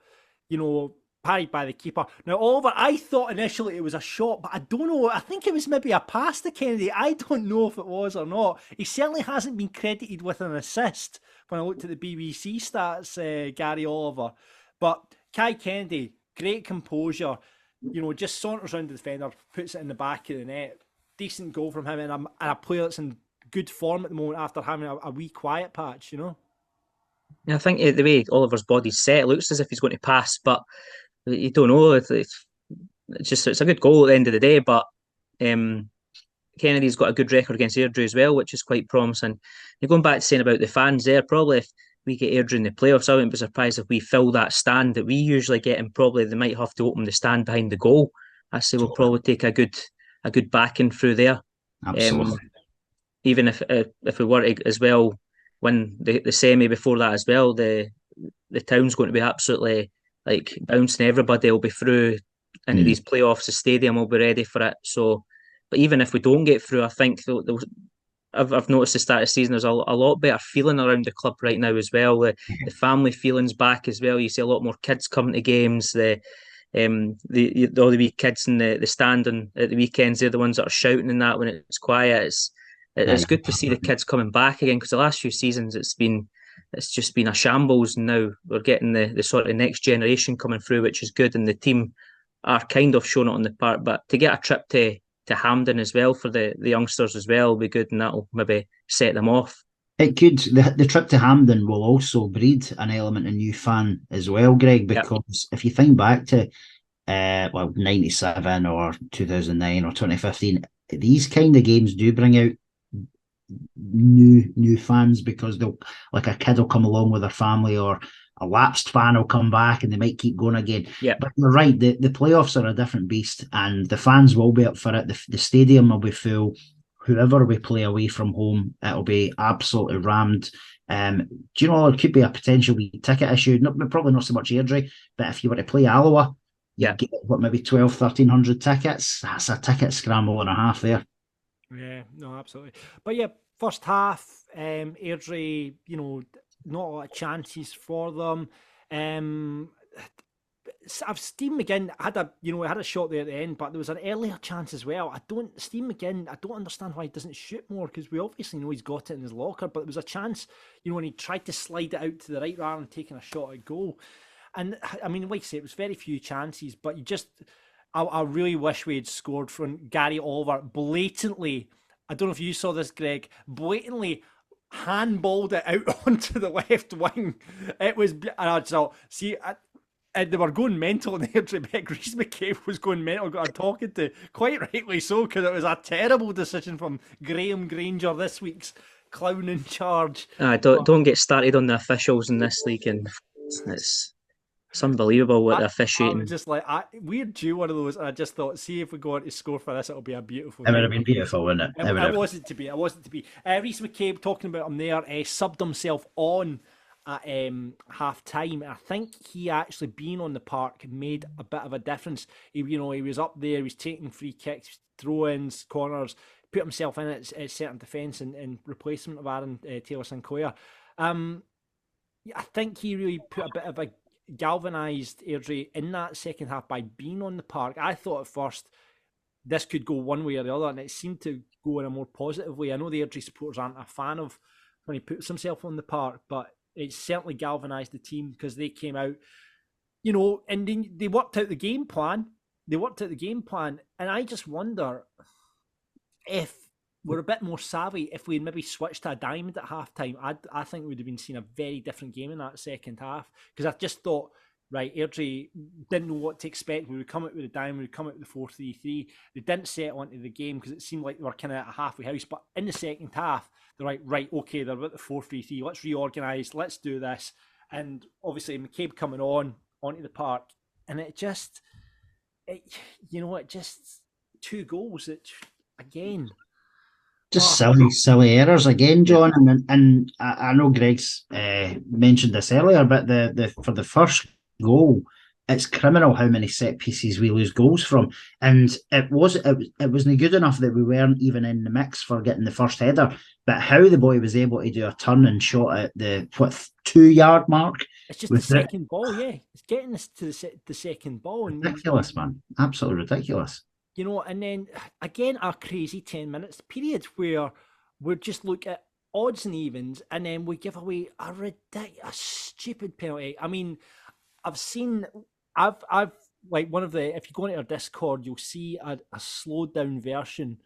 You know, parried by the keeper. Now, Oliver, I thought initially it was a shot, but I don't know. I think it was maybe a pass to Kennedy. I don't know if it was or not. He certainly hasn't been credited with an assist when I looked at the BBC stats, Gary Oliver. But Kai Kennedy, great composure. You know, just saunters around the defender, puts it in the back of the net. Decent goal from him, and a player that's in good form at the moment after having a wee quiet patch, you know? Yeah, I think the way Oliver's body's set, it looks as if he's going to pass, but you don't know. It's a good goal at the end of the day, but Kennedy's got a good record against Airdrie as well, which is quite promising. You're going back to saying about the fans there, probably if we get Airdrie in the playoffs, I wouldn't be surprised if we fill that stand that we usually get, and probably they might have to open the stand behind the goal. I say we'll probably take a good backing through there. Absolutely. Even if we were to as well win the semi before that as well, the town's going to be absolutely like bouncing. Everybody will be through into these playoffs, the stadium will be ready for it. So, but even if we don't get through, I think I've noticed the start of the season, there's a lot better feeling around the club right now as well. The family feeling's back as well. You see a lot more kids coming to games. All the wee kids in the stand at the weekends, they're the ones that are shouting and that when it's quiet. It's good to see the kids coming back again, because the last few seasons it's just been a shambles. And now we're getting the sort of next generation coming through, which is good, and the team are kind of showing it on the park. But to get a trip to Hampden as well for the youngsters as well will be good, and that'll maybe set them off. It could. The trip to Hampden will also breed an element of new fan as well, Greg, because if you think back to 97 or 2009 or 2015, these kind of games do bring out new fans, because they'll, like, a kid will come along with their family, or a lapsed fan will come back and they might keep going again. But you're right, the playoffs are a different beast, and the fans will be up for it. The stadium will be full. Whoever we play away from home, it'll be absolutely rammed. Do you know, there could be a potential ticket issue, probably not so much Airdrie, but if you were to play Alloa, you get maybe 1,200-1,300 tickets. That's a ticket scramble and a half there. Yeah, no, absolutely. But yeah, first half, Airdrie, not a lot of chances for them. Steve McGinn had a shot there at the end, but there was an earlier chance as well. Steve McGinn, I don't understand why he doesn't shoot more, because we obviously know he's got it in his locker, but there was a chance, when he tried to slide it out to the right rather than taking a shot at goal. And I mean, like I say, it was very few chances, but I really wish we had scored from Gary Oliver blatantly. I don't know if you saw this, Greg, blatantly handballed it out onto the left wing. It was, and they were going mental in the Airdrie. Reece McKay was going mental, got her talking to, quite rightly so, because it was a terrible decision from Graham Granger, this week's clown in charge. Don't get started on the officials in this league, and it's unbelievable what the officiating. I was just like, we're due one of those, and I just thought, see if we go on to score for this, it'll be a beautiful. It would have been beautiful, wouldn't it? It wasn't to be. Reece McKay, talking about him there, subbed himself on at half time. I think he actually being on the park made a bit of a difference. He was up there, he was taking free kicks, throw-ins, corners, put himself in at certain defence in replacement of Aaron Taylor Sinclair. I think he really put a bit of a galvanised Airdrie in that second half by being on the park. I thought at first this could go one way or the other, and it seemed to go in a more positive way. I know the Airdrie supporters aren't a fan of when he puts himself on the park, but it certainly galvanised the team, because they came out, and they worked out the game plan. And I just wonder if we're a bit more savvy, if we maybe switched to a diamond at half time. I think we would have been seeing a very different game in that second half, because I just thought, right, Airdrie didn't know what to expect. We would come out with a diamond, we would come out with the 4-3-3. They didn't settle into the game because it seemed like they were kind of at a halfway house. But in the second half, they're like, right, okay, they're at the 4-3-3. Let's reorganise. Let's do this. And obviously, McCabe coming onto the park, and it just 2 goals. Again. Just silly errors again, John. And I know Greg's mentioned this earlier, but the for the first goal, it's criminal how many set pieces we lose goals from. And it wasn't good enough that we weren't even in the mix for getting the first header, but how the boy was able to do a turn and shot at the 2-yard mark. It's just the second ball, yeah. It's getting us to the second ball. Ridiculous, man. Absolutely ridiculous. And then again, a crazy 10 minutes period where we just look at odds and evens, and then we give away a stupid penalty. I mean, I've like one of the, if you go into our Discord, you'll see a slowed down version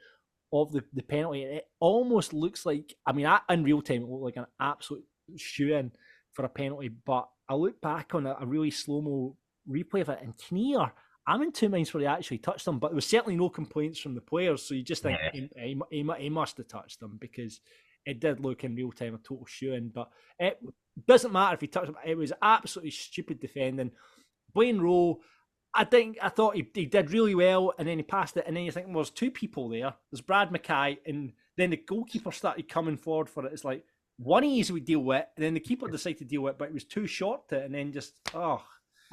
of the penalty. It almost looks like, I mean, in real time, it looked like an absolute shoe-in for a penalty, but I look back on a really slow-mo replay of it, and Kinnear, I'm in 2 minds where he actually touched them, but there was certainly no complaints from the players, so you just think he must have touched them, because it did look in real time a total shoe-in. But it doesn't matter if he touched them. It was absolutely stupid defending. Blaine Rowe, I thought he did really well, and then he passed it, and then you think, well, there's 2 people there. There's Brad McKay, and then the goalkeeper started coming forward for it. It's like, one of these we deal with, and then the keeper decided to deal with it, but it was too short to it, and then just,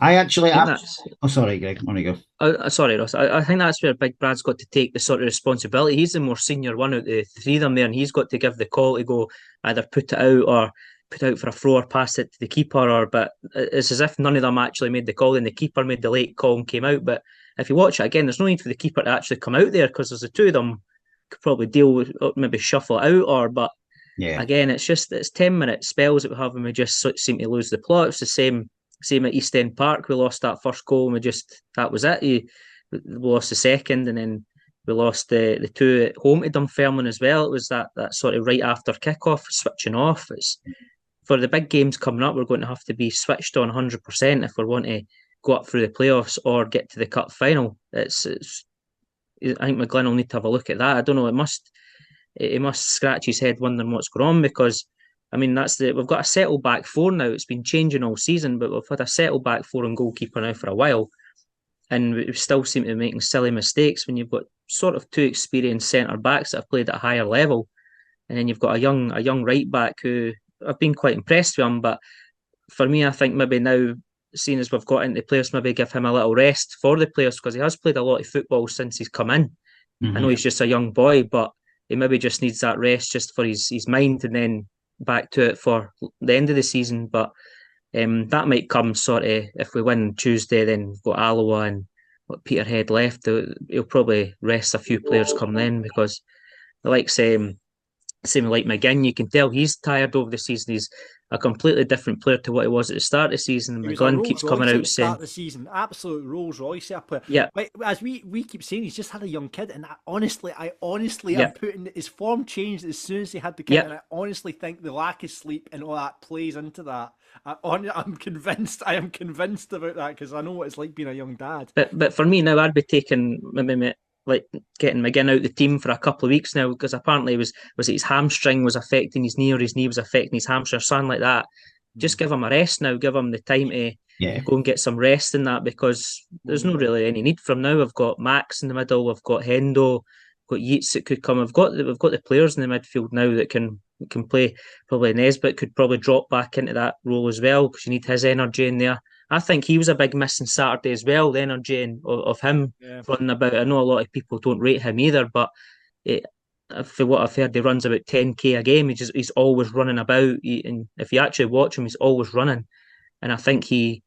Sorry, Greg. On you go. Sorry, Ross. I think that's where Big Brad's got to take the sort of responsibility. He's the more senior one out of the three of them there, and he's got to give the call to go either put it out or put out for a throw or pass it to the keeper. But it's as if none of them actually made the call, and the keeper made the late call and came out. But if you watch it again, there's no need for the keeper to actually come out there because there's the two of them could probably deal with, maybe shuffle it out. But again, it's 10-minute spells that we have, and we just seem to lose the plot. It's the same at East End Park. We lost that first goal, and that was it. We lost the second, and then we lost the two at home to Dunfermline as well. It was that sort of right after kickoff, switching off. It's for the big games coming up, we're going to have to be switched on 100% if we want to go up through the playoffs or get to the cup final. I think McGlynn will need to have a look at that. I don't know. He must scratch his head wondering what's going on, because I mean we've got a settled back four now. It's been changing all season, but we've had a settled back four and goalkeeper now for a while, and we still seem to be making silly mistakes when you've got sort of two experienced centre backs that have played at a higher level, and then you've got a young right back who I've been quite impressed with him. But for me, I think maybe now, seeing as we've got into players, maybe give him a little rest for the players, because he has played a lot of football since he's come in. I know he's just a young boy, but he maybe just needs that rest just for his mind, and then back to it for the end of the season. But that might come sort of if we win Tuesday. Then we've got Alloa and Peterhead left. He'll probably rest a few players come then, because like same like McGinn, you can tell he's tired over the season. He's a completely different player to what he was at the start of the season. And McGlynn keeps coming out saying, start the season, absolute Rolls Royce player. Yeah, but as we keep saying, he's just had a young kid, and I honestly am putting his form changed as soon as he had the kid, and I honestly think the lack of sleep and all that plays into that. I'm convinced. I am convinced about that, because I know what it's like being a young dad. But for me now, I'd be taking maybe like getting McGinn out the team for a couple of weeks now, because apparently was it his hamstring was affecting his knee, or his knee was affecting his hamstring, or something like that. Just give him a rest now. Give him the time to go and get some rest in that, because there's no really any need for him now. We've got Max in the middle. We've got Hendo. We've got Yeats that could come. We've got the players in the midfield now that can play. Probably Nesbitt could probably drop back into that role as well, because you need his energy in there. I think he was a big miss on Saturday as well, the energy of him running about. I know a lot of people don't rate him either, but for what I've heard, he runs about 10k a game. He's always running about, and if you actually watch him, he's always running. And I think he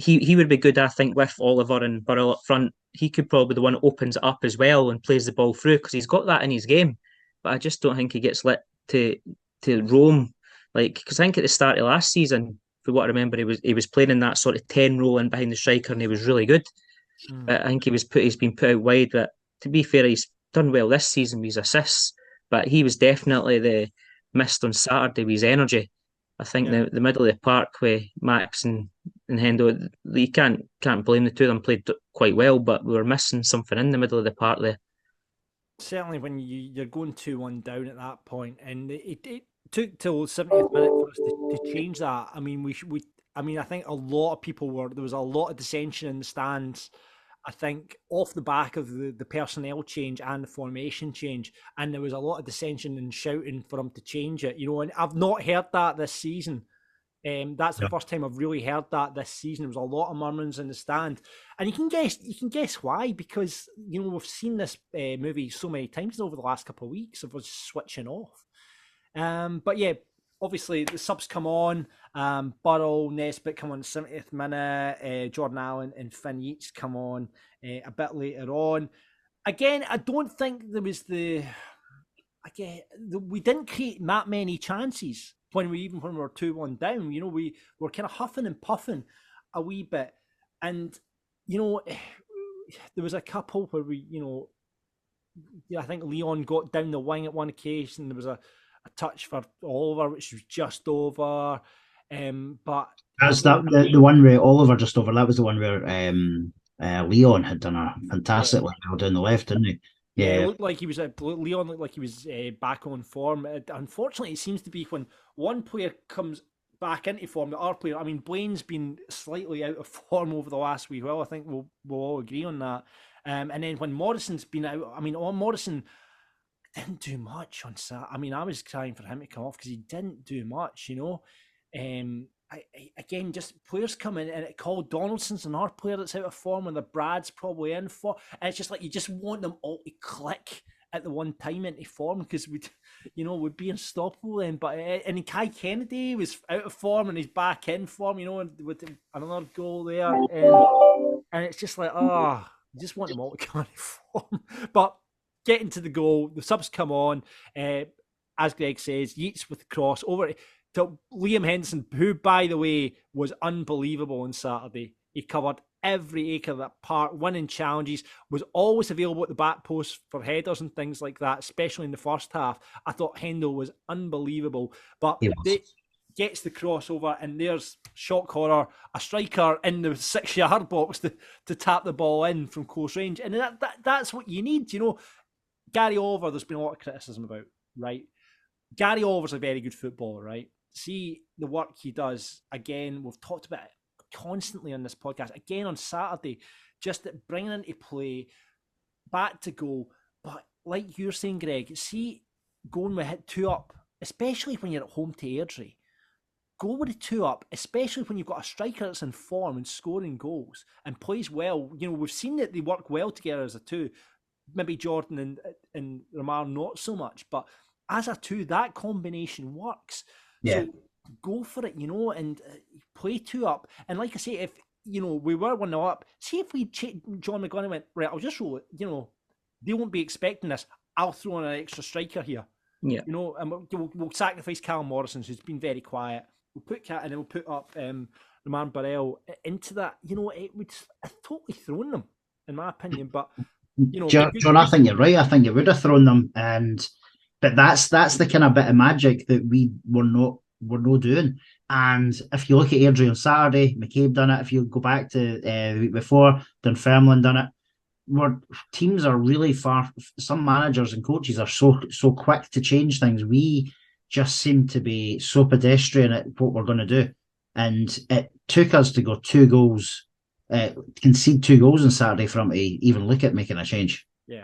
would be good, I think, with Oliver and Burrell up front. He could probably be the one that opens it up as well and plays the ball through, because he's got that in his game. But I just don't think he gets let to roam, because I think at the start of last season, for what I remember, he was playing in that sort of 10 role in behind the striker, and he was really good. But I think he's been put out wide. But to be fair, he's done well this season with his assists. But he was definitely the missed on Saturday with his energy. I think the middle of the park with Max and Hendo, you can't blame the two of them. Played quite well, but we were missing something in the middle of the park there. Certainly, when you're going 2-1 down at that point, and it took till 70th minute for us to change that. I mean, I think a lot of people there was a lot of dissension in the stands. I think off the back of the personnel change and the formation change, and there was a lot of dissension and shouting for him to change it. And I've not heard that this season. That's the first time I've really heard that this season. There was a lot of murmurings in the stand, and you can guess why, because we've seen this movie so many times over the last couple of weeks of us switching off. But yeah, obviously the subs come on. Burrell, Nesbitt come on 70th minute. Jordan Allen and Finn Yeats come on a bit later on. Again, I don't think there was we didn't create that many chances when we were 2-1 down. We were kind of huffing and puffing a wee bit, and there was a couple where I think Leon got down the wing at one occasion. There was a touch for Oliver, which was just over. But that's the one where Oliver just over. That was the one where Leon had done a fantastic one down the left, didn't he? Yeah, it looked like he was Leon looked like he was back on form. Unfortunately, it seems to be when one player comes back into form, the other player. I mean, Blaine's been slightly out of form over the last wee while. I think we'll all agree on that. And then when Morrison's been out, I mean, Morrison didn't do much on Saturday. I mean, I was trying for him to come off because he didn't do much. again, just players come in, and Cole Donaldson's another player that's out of form, and the Brad's probably in for. And it's just like you just want them all to click at the one time into form, because we'd be unstoppable then. But and Kai Kennedy was out of form and he's back in form, with another goal there, and it's just like, you just want them all to come into form. But getting to the goal, the subs come on, as Greg says, Yeats with the cross over to Liam Henderson, who, by the way, was unbelievable on Saturday. He covered every acre of that park, winning challenges, was always available at the back post for headers and things like that, especially in the first half. I thought Hendo was unbelievable. But they gets the crossover, and there's shock horror, a striker in the 6-yard box to tap the ball in from close range. And that's what you need, Gary Oliver, there's been a lot of criticism about, right? Gary Oliver's a very good footballer, right? See the work he does. Again, we've talked about it constantly on this podcast. Again, on Saturday, just bringing into play, back to goal. But like you're saying, Greg, see, going with it 2 up, especially when you're at home to Airdrie, go with a 2 up, especially when you've got a striker that's in form and scoring goals and plays well. We've seen that they work well together as a 2. Maybe Jordan and Ramar not so much, but as a 2, that combination works. Yeah. So go for it, and play 2 up. And like I say, if we were 1-0 up, see if John McGlynn went, right, I'll just roll it. They won't be expecting this. I'll throw in an extra striker here. Yeah. And we'll sacrifice Callum Morrison, who's been very quiet. We'll put Cat, and then we'll put up Roman Barrell into that. It would have totally thrown them, in my opinion. But John, I think you're right. I think it would have thrown them, but that's the kind of bit of magic that we're not doing. And if you look at Airdrie on Saturday, McKay done it. If you go back to the week before, Dunfermline done it. Teams are really far. Some managers and coaches are so quick to change things. We just seem to be so pedestrian at what we're going to do, and it took us to go 2 goals. Concede 2 goals on Saturday for him to even look at making a change. Yeah,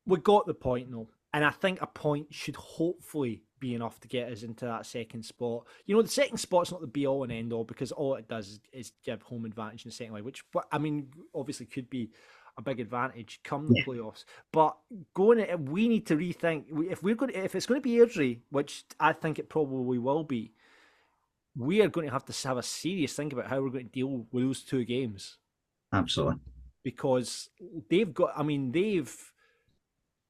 we got the point though, and I think a point should hopefully be enough to get us into that second spot. The second spot's not the be all and end all, because all it does is give home advantage in the second leg, which obviously could be a big advantage come the playoffs. But we need to rethink if it's going to be Airdrie, which I think it probably will be. We are going to have a serious think about how we're going to deal with those 2 games. Absolutely. Because when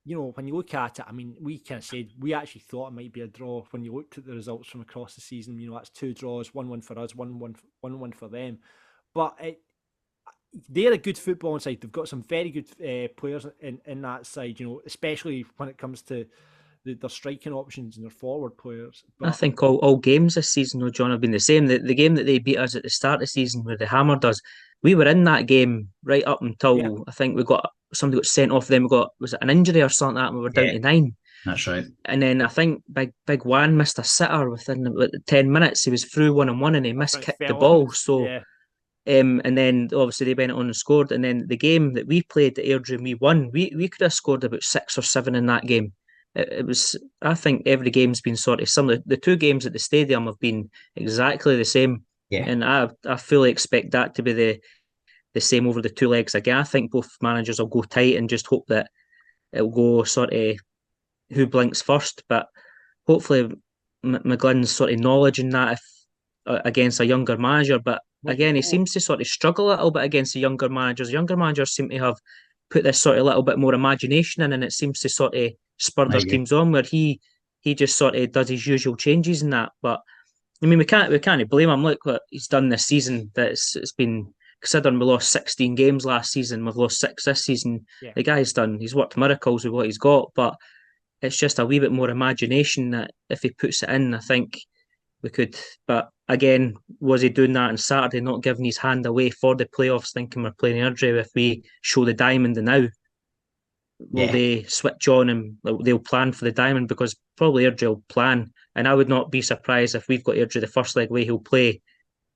you look at it, we kind of said, we actually thought it might be a draw when you looked at the results from across the season. That's 2 draws, 1-1 for us, 1-1 for them. But they're a good footballing side. They've got some very good players in that side, especially when it comes to their striking options and their forward players. But I think all games this season, though, John, have been the same. The game that they beat us at the start of the season, where they hammered us, we were in that game right up until I think somebody got sent off. Then was it an injury or something like that? And we were down to 9. That's right. And then I think Big Juan missed a sitter within 10 minutes. He was through 1-on-1 and he miskicked the ball. So. Yeah. And then obviously they went on and scored. And then the game that we played at Airdrie and we won, we could have scored about 6 or 7 in that game. It was, I think every game's been sort of similar. The 2 games at the stadium have been exactly the same. Yeah. And I fully expect that to be the same over the 2 legs again. I think both managers will go tight and just hope that it'll go sort of who blinks first. But hopefully McGlynn's sort of knowledge in that against a younger manager. But again, he seems to sort of struggle a little bit against the younger managers. Younger managers seem to have put this sort of little bit more imagination in, and it seems to sort of spur their teams on, where he just sort of does his usual changes in that. But we can't blame him. Look what he's done this season. That it's been, considering we lost 16 games last season, we've lost 6 this season. Yeah. The guy's worked miracles with what he's got, but it's just a wee bit more imagination that if he puts it in, I think we could. But again, was he doing that on Saturday, not giving his hand away for the playoffs, thinking we're playing Airdrie? If we show the diamond now, will they switch on and they'll plan for the diamond? Because probably Airdrie will plan, and I would not be surprised if we've got Airdrie the first leg away, he'll play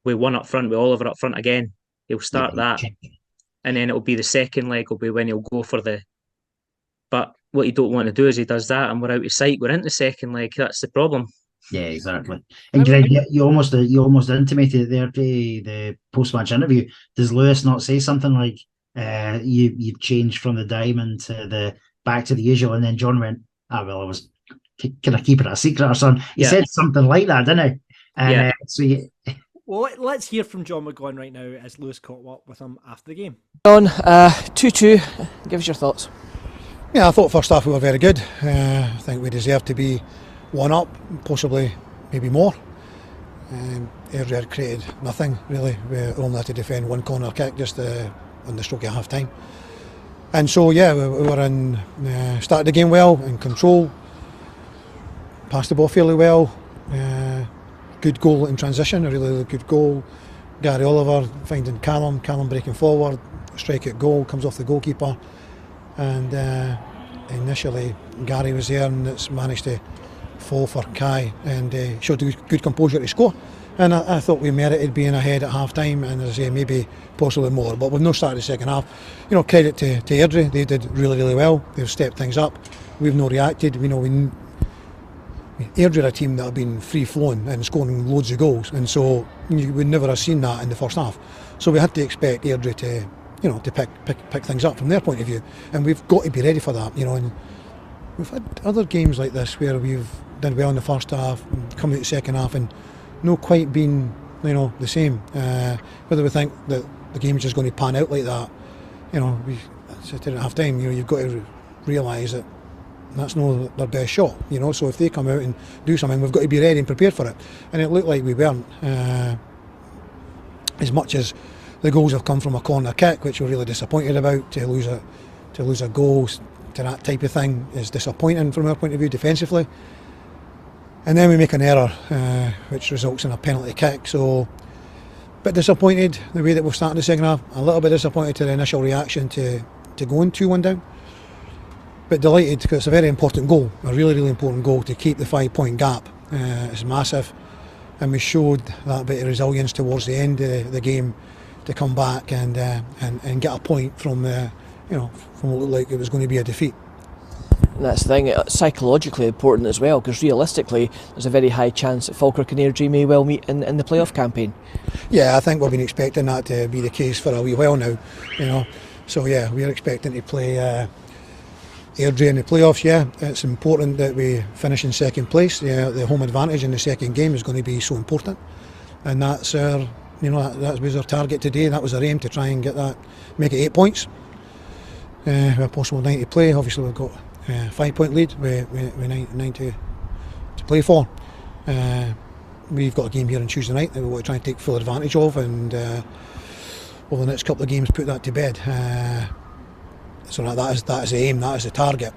with 1 up front, with Oliver up front again. He'll start that, and then it'll be the second leg will be when he'll go for the. But what you don't want to do is he does that and we're out of sight. We're into the second leg. That's the problem. Yeah, exactly. And Greg, you almost intimated there to the post-match interview. Does Lewis not say something like, "You've changed from the diamond to the back to the usual"? And then John went, "Ah, well, I was can I keep it a secret or something?" He said something like that, didn't he? And well, let's hear from John McGowan right now as Lewis caught up with him after the game. John, 2-2. Give us your thoughts. Yeah, I thought first half we were very good. I think we deserved to be one up, possibly maybe more. Airdrie had created nothing really. We only had to defend one corner kick just on the stroke of half time. And so we were in, started the game well, in control, passed the ball fairly well. Good goal in transition, a really good goal. Gary Oliver finding Callum breaking forward, strike at goal, comes off the goalkeeper. And initially Gary was there and it's managed to fall for Kai and showed good composure to score. And I thought we merited being ahead at half time, and as I say, maybe possibly more. But we've not started the second half. Credit to Airdrie, they did really well. They've stepped things up. We've not reacted. Airdrie are a team that have been free flowing and scoring loads of goals, and so you would never have seen that in the first half. So we had to expect Airdrie to pick things up from their point of view, and we've got to be ready for that. And we've had other games like this where we've done well in the first half, and come out the second half, and not quite been the same. Whether we think that the game's just going to pan out like that, we said at half time. You've got to realise that that's not their best shot. So if they come out and do something, we've got to be ready and prepared for it. And it looked like we weren't. As much as the goals have come from a corner kick, which we're really disappointed about. To lose a goal to that type of thing is disappointing from our point of view defensively. And then we make an error, which results in a penalty kick. So, a bit disappointed the way that we've started the second half. A little bit disappointed to the initial reaction to going 2-1 down. But delighted because it's a very important goal, a really important goal to keep the 5-point gap. It's massive, and we showed that bit of resilience towards the end of the game to come back and get a point from from what looked like it was going to be a defeat. And that's the thing, it's psychologically important as well, because realistically there's a very high chance that Falkirk and Airdrie may well meet in the playoff campaign. Yeah, I think we've been expecting that to be the case for a wee while now. So we're expecting to play Airdrie in the playoffs. It's important that we finish in second place. The home advantage in the second game is going to be so important, and that's our, that was our target today. That was our aim, to try and get that, make it 8 points. We have a possible 9 to play. Obviously we've got a 5-point lead with 9 to play for. We've got a game here on Tuesday night that we want to try and take full advantage of, and over the next couple of games put that to bed. So that is the aim, that is the target.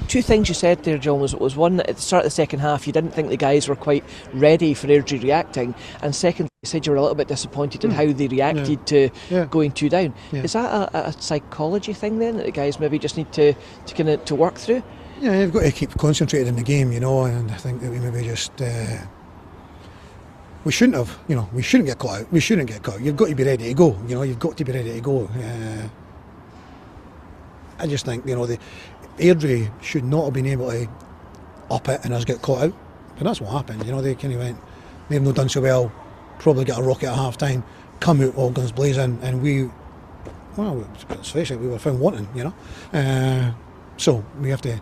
Two things you said there, John, was one, at the start of the second half you didn't think the guys were quite ready for Airdrie reacting, and second, you said you were a little bit disappointed in how they reacted to going 2 down. Is that a psychology thing then, that the guys maybe just need to work through? Yeah, you've got to keep concentrated in the game, and I think that we maybe just we shouldn't have, we shouldn't get caught out. You've got to be ready to go. You've got to be ready to go. I just think, the Airdrie should not have been able to up it and us get caught out. But that's what happened. They kind of went, they've not done so well, probably get a rocket at half time, come out all guns blazing, and let's face it, we were found wanting, So we have to,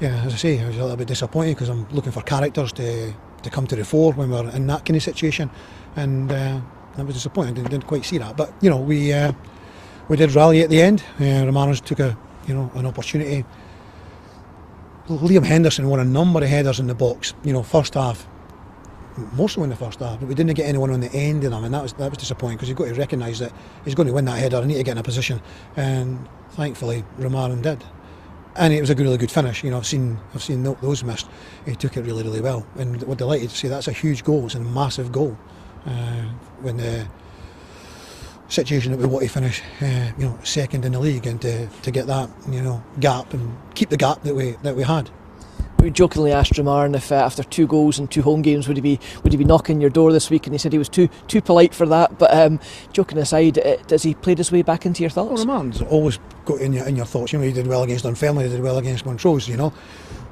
as I say, I was a little bit disappointed because I'm looking for characters to come to the fore when we're in that kind of situation, and I was disappointed. Didn't quite see that, but we did rally at the end. Romanos took an opportunity. Liam Henderson won a number of headers in the box. First half, more so in the first half, but we didn't get anyone on the end of them, and that was disappointing, because you've got to recognise that he's going to win that header and need to get in a position, and thankfully Romarin did. And it was a really good finish. I've seen those missed. He took it really well, and we're delighted to see that's a huge goal. It's a massive goal. When the situation that we want to finish, second in the league, and to get that, gap and keep the gap that we had. we jokingly asked Romarin if after 2 goals and 2 home games would he be knocking your door this week, and he said he was too polite for that. But joking aside, does he play his way back into your thoughts? Well, Romarin's always got in your thoughts. You know, he did well against Dunfermline, he did well against Montrose. You know,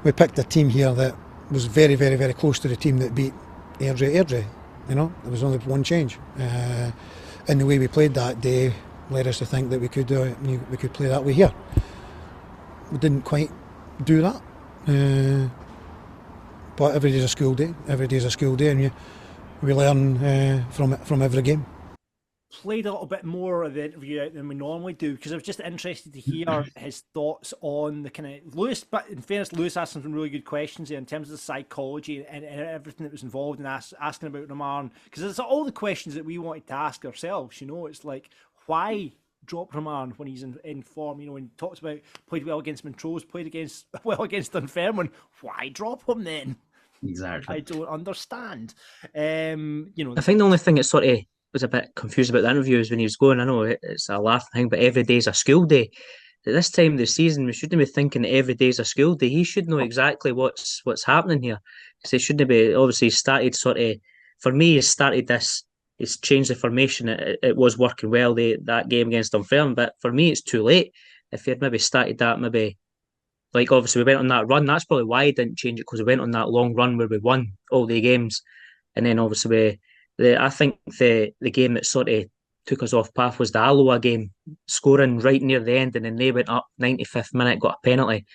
we picked a team here that was very, very, very close to the team that beat Airdrie. You know, there was only one change, and the way we played that day led us to think that we could play that way here. We didn't quite do that, but every day's a school day. Every day's a school day, and we learn from every game. Played a little bit more of the interview out than we normally do, because I was just interested to hear his thoughts on the kind of Lewis. But in fairness, Lewis asked some really good questions there in terms of the psychology and everything that was involved in asking about Romarin, because it's all the questions that we wanted to ask ourselves. You know, it's like, why drop Romarin when he's in form? You know, when he talks about played well against Montrose, played well against Dunfermline, why drop him then? Exactly. I don't understand. I think the only thing that sort of was a bit confused about the interviews when he was going, I know it's a laughing thing, but every day's a school day. At this time of the season, we shouldn't be thinking that every day's a school day. He should know exactly what's happening here, because he shouldn't be. Obviously, started sort of, for me, he started this. He's changed the formation. It was working well that game against Dunfermline, but for me, it's too late. If he had maybe started that, maybe like obviously we went on that run. That's probably why he didn't change it, because we went on that long run where we won all the games, and then obviously I think the game that sort of took us off path was the Alloa game, scoring right near the end, and then they went up 95th minute, got a penalty,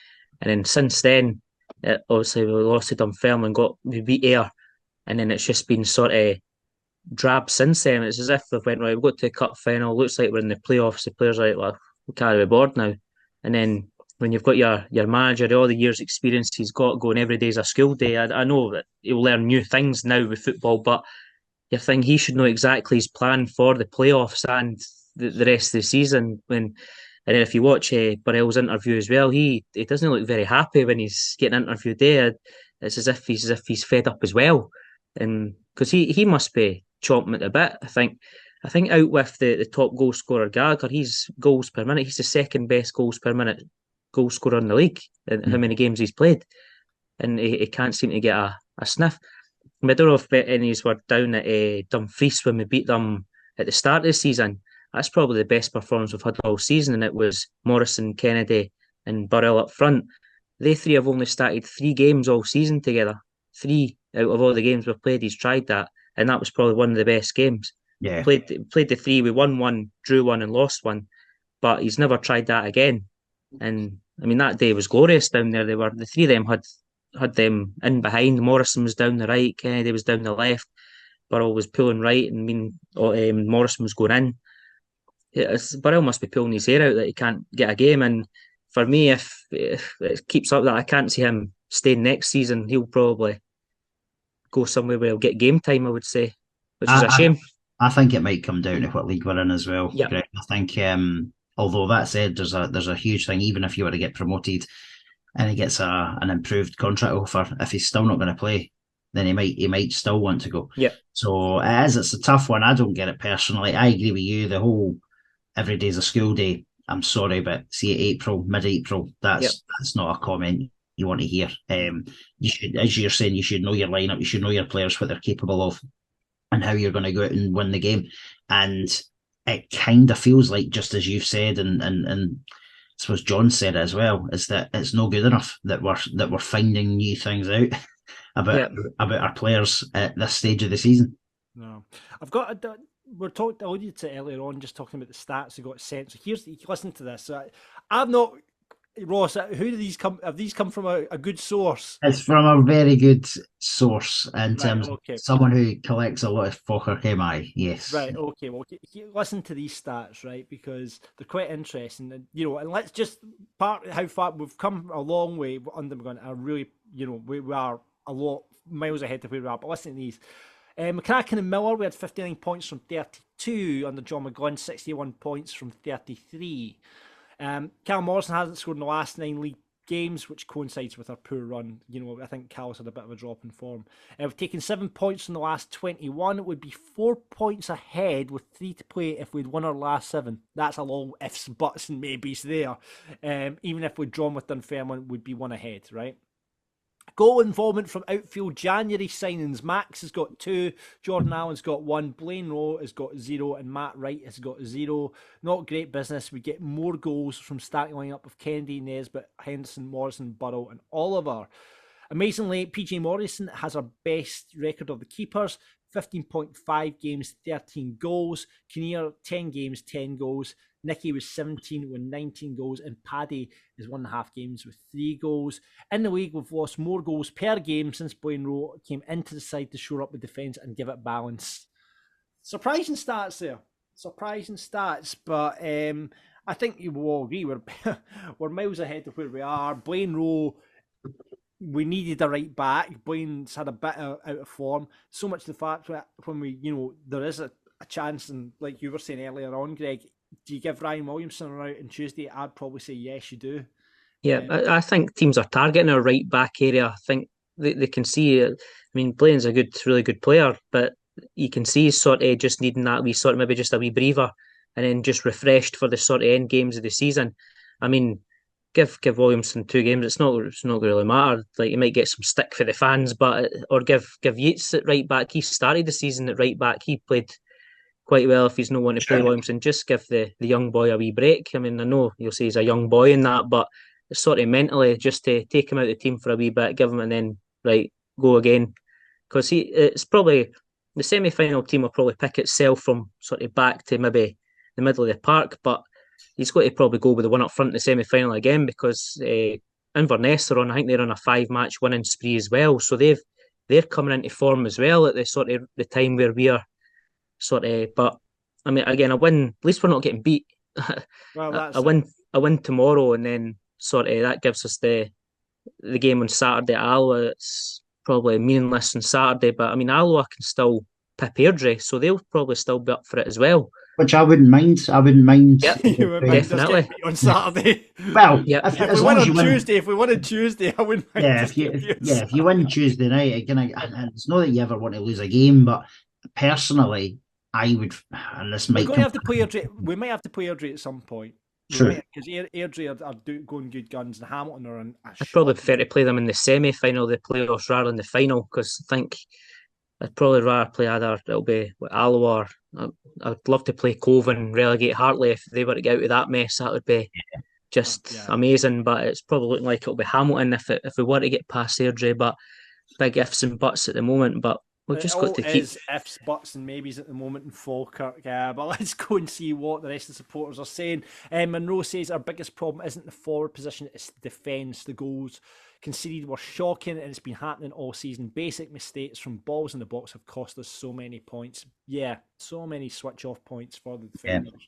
and then since then, obviously we lost to Dunfermline, we beat Ayr, and then it's just been sort of drab since then. It's as if they've went, right, we've got to the cup final, looks like we're in the playoffs, the players are like, well, we can't be bored now. And then when you've got your manager, all the years experience he's got going every day's a school day, I know that he'll learn new things now with football, but you think he should know exactly his plan for the playoffs and the rest of the season. And then if you watch Burrell's interview as well, he doesn't look very happy when he's getting interviewed there. It's as if he's fed up as well, and because he must be chomping at the bit. I think out with the top goal scorer Gallagher, he's goals per minute. He's the second best goals per minute goal scorer in the league. And how many games he's played, and he can't seem to get a sniff. I don't know if any of us were down at Dumfries when we beat them at the start of the season. That's probably the best performance we've had all season, and it was Morrison, Kennedy and Burrell up front. They three have only started 3 games all season together. 3 out of all the games we've played, he's tried that, and that was probably one of the best games. Yeah. Played the 3, we won 1, drew 1 and lost 1, but he's never tried that again. And I mean, that day was glorious down there. The 3 of them had them in behind. Morrison was down the right, Kennedy was down the left, Burrell was pulling right, and Morrison was going in. Burrell must be pulling his hair out that he can't get a game. And for me, if it keeps up that, I can't see him staying next season. He'll probably go somewhere where he'll get game time, I would say, which is a shame. I think it might come down to what league we're in as well. Yep. Greg. I think, although that said, there's a huge thing. Even if you were to get promoted and he gets an improved contract offer, if he's still not going to play, then he might still want to go. Yeah. So it's a tough one. I don't get it personally. I agree with you. The whole every day's a school day. I'm sorry, but see mid-April, that's not a comment you want to hear. You should, as you're saying, you should know your lineup, you should know your players, what they're capable of, and how you're going to go out and win the game. And it kind of feels like, just as you've said, and I suppose John said it as well, is that it's no good enough that we're finding new things out about our players at this stage of the season. No, I've got I alluded to it earlier on, just talking about the stats we got sent. So listen to this. So I'm not, Ross, who do these come? Have these come from a good source? It's from a very good source in terms of someone who collects a lot of Falkirk MI. Yes. Right. Okay. Well, listen to these stats, right, because they're quite interesting, and and let's just part how far we've come a long way under McGuinn. I really, we are a lot miles ahead of where we are. But listen to these. McCracken and Miller, we had 59 points from 32 under John McGlynn, 61 points from 33. Cal Morrison hasn't scored in the last 9 league games, which coincides with our poor run. I think Cal's had a bit of a drop in form. We've taken 7 points from the last 21. It would be 4 points ahead with 3 to play if we'd won our last 7. That's a long ifs, buts and maybes there. Even if we'd drawn with Dunfermline, we'd be 1 ahead, right? Goal involvement from outfield January signings. Max has got 2, Jordan Allen's got 1, Blaine Rowe has got 0, and Matt Wright has got 0. Not great business. We get more goals from starting lineup of Kennedy, Nesbitt, Henderson, Morrison, Burrow, and Oliver. Amazingly, PJ Morrison has our best record of the keepers. 15.5 games, 13 goals. Kinnear, 10 games, 10 goals. Nicky was 17 with 19 goals, and Paddy is 1.5 games with 3 goals. In the league, we've lost more goals per game since Blaine Rowe came into the side to shore up the defence and give it balance. Surprising stats there. Surprising stats, but I think you will all agree we're miles ahead of where we are. Blaine Rowe, we needed a right back. Blaine's had a bit out of form. So much the fact that when we, there is a chance, and like you were saying earlier on, Greg, do you give Ryan Williamson a route on Tuesday? I'd probably say yes, you do. Yeah, I think teams are targeting our right back area. I think they can see. I mean, Blaine's a really good player, but you can see he's sort of just needing that wee sort of maybe just a wee breather, and then just refreshed for the sort of end games of the season. I mean, give Williamson 2 games. It's not going to really matter. Like, he might get some stick for the fans, or give Yates at right back. He started the season at right back. He played quite well. If he's not wanting to play Williamson, just give the young boy a wee break. I mean, I know you'll say he's a young boy in that, but it's sort of mentally just to take him out of the team for a wee bit, give him, and then go again. Because it's probably the semi-final team will probably pick itself from sort of back to maybe the middle of the park, but he's got to probably go with the one up front in the semi-final again, because Inverness they're on a 5-match winning spree as well, so they're coming into form as well at the sort of the time where we are. But I mean, again, a win. At least we're not getting beat. Well, that's a win tomorrow, and then that gives us the game on Saturday at Alloa. It's probably meaningless on Saturday, but I mean, Alloa can still pip Airdrie, so they'll probably still be up for it as well. Which I wouldn't mind. Yep, definitely on Saturday. Well, yep. If we win on Tuesday, I wouldn't mind. Yeah, if you win Tuesday night, again, it's not that you ever want to lose a game, but personally, I would, and this might. We might have to play Airdrie at some point. Sure. Because Airdrie are going good guns, and Hamilton are in. I'd probably prefer to play them in the semi-final, the playoffs, rather than the final, because I think I'd probably rather play it'll be Alloa. I'd love to play Cove and relegate Hartley if they were to get out of that mess. That would be amazing. But it's probably looking like it'll be Hamilton if we were to get past Airdrie. But big ifs and buts at the moment. But we've just got to keep ifs, buts, and maybes at the moment in Falkirk. But let's go and see what the rest of the supporters are saying. Monroe says our biggest problem isn't the forward position; it's defence. The goals conceded were shocking, and it's been happening all season. Basic mistakes from balls in the box have cost us so many points. Yeah, so many switch-off points for the defenders. Yeah.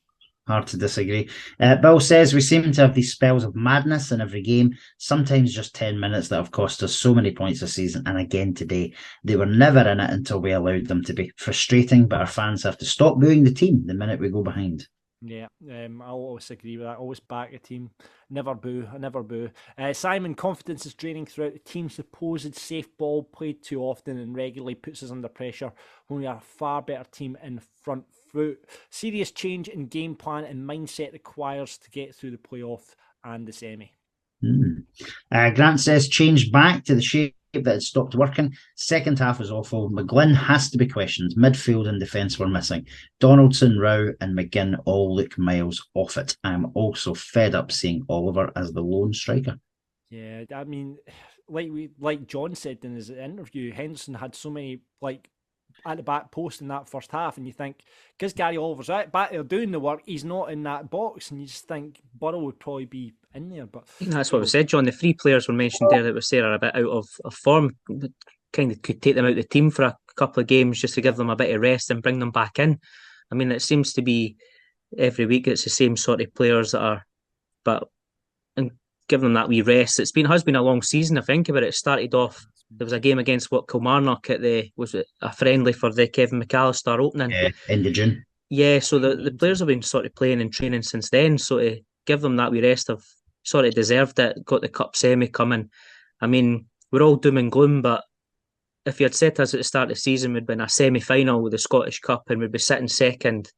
Hard to disagree. Bill says we seem to have these spells of madness in every game, sometimes just 10 minutes that have cost us so many points this season, and again today. They were never in it until we allowed them to be. Frustrating, but our fans have to stop booing the team the minute we go behind. Yeah, I'll always agree with that. Always back a team. Never boo. I never boo. Simon, confidence is draining throughout the team's supposed safe ball played too often and regularly puts us under pressure when we are a far better team in front foot. Serious change in game plan and mindset requires to get through the playoff and the semi. Grant says change back to the shape that had stopped working. Second half was awful. McGlynn has to be questioned. Midfield and defence were missing. Donaldson, Rowe and McGinn all look miles off it. I'm also fed up seeing Oliver as the lone striker. Yeah, I mean, like John said in his interview, Henderson had so many at the back post in that first half, and you think, because Gary Oliver's out back there doing the work, he's not in that box, and you just think Burrow would probably be in there. But that's what we said, John. The 3 players were mentioned there that we say are a bit out of form. Kind of could take them out of the team for a couple of games just to give them a bit of rest and bring them back in. I mean, it seems to be every week it's the same sort of players that are, and give them that wee rest. Has been a long season. I think about it. It started off. There was a game against Kilmarnock at was it a friendly for the Kevin McAllister opening? Yeah, end of June. Yeah, so the players have been sort of playing and training since then. So to give them that wee rest, have sort of deserved it. Got the cup semi coming. I mean, we're all doom and gloom, but if you had said to us at the start of the season we'd been a semi-final with the Scottish Cup and we'd be sitting second,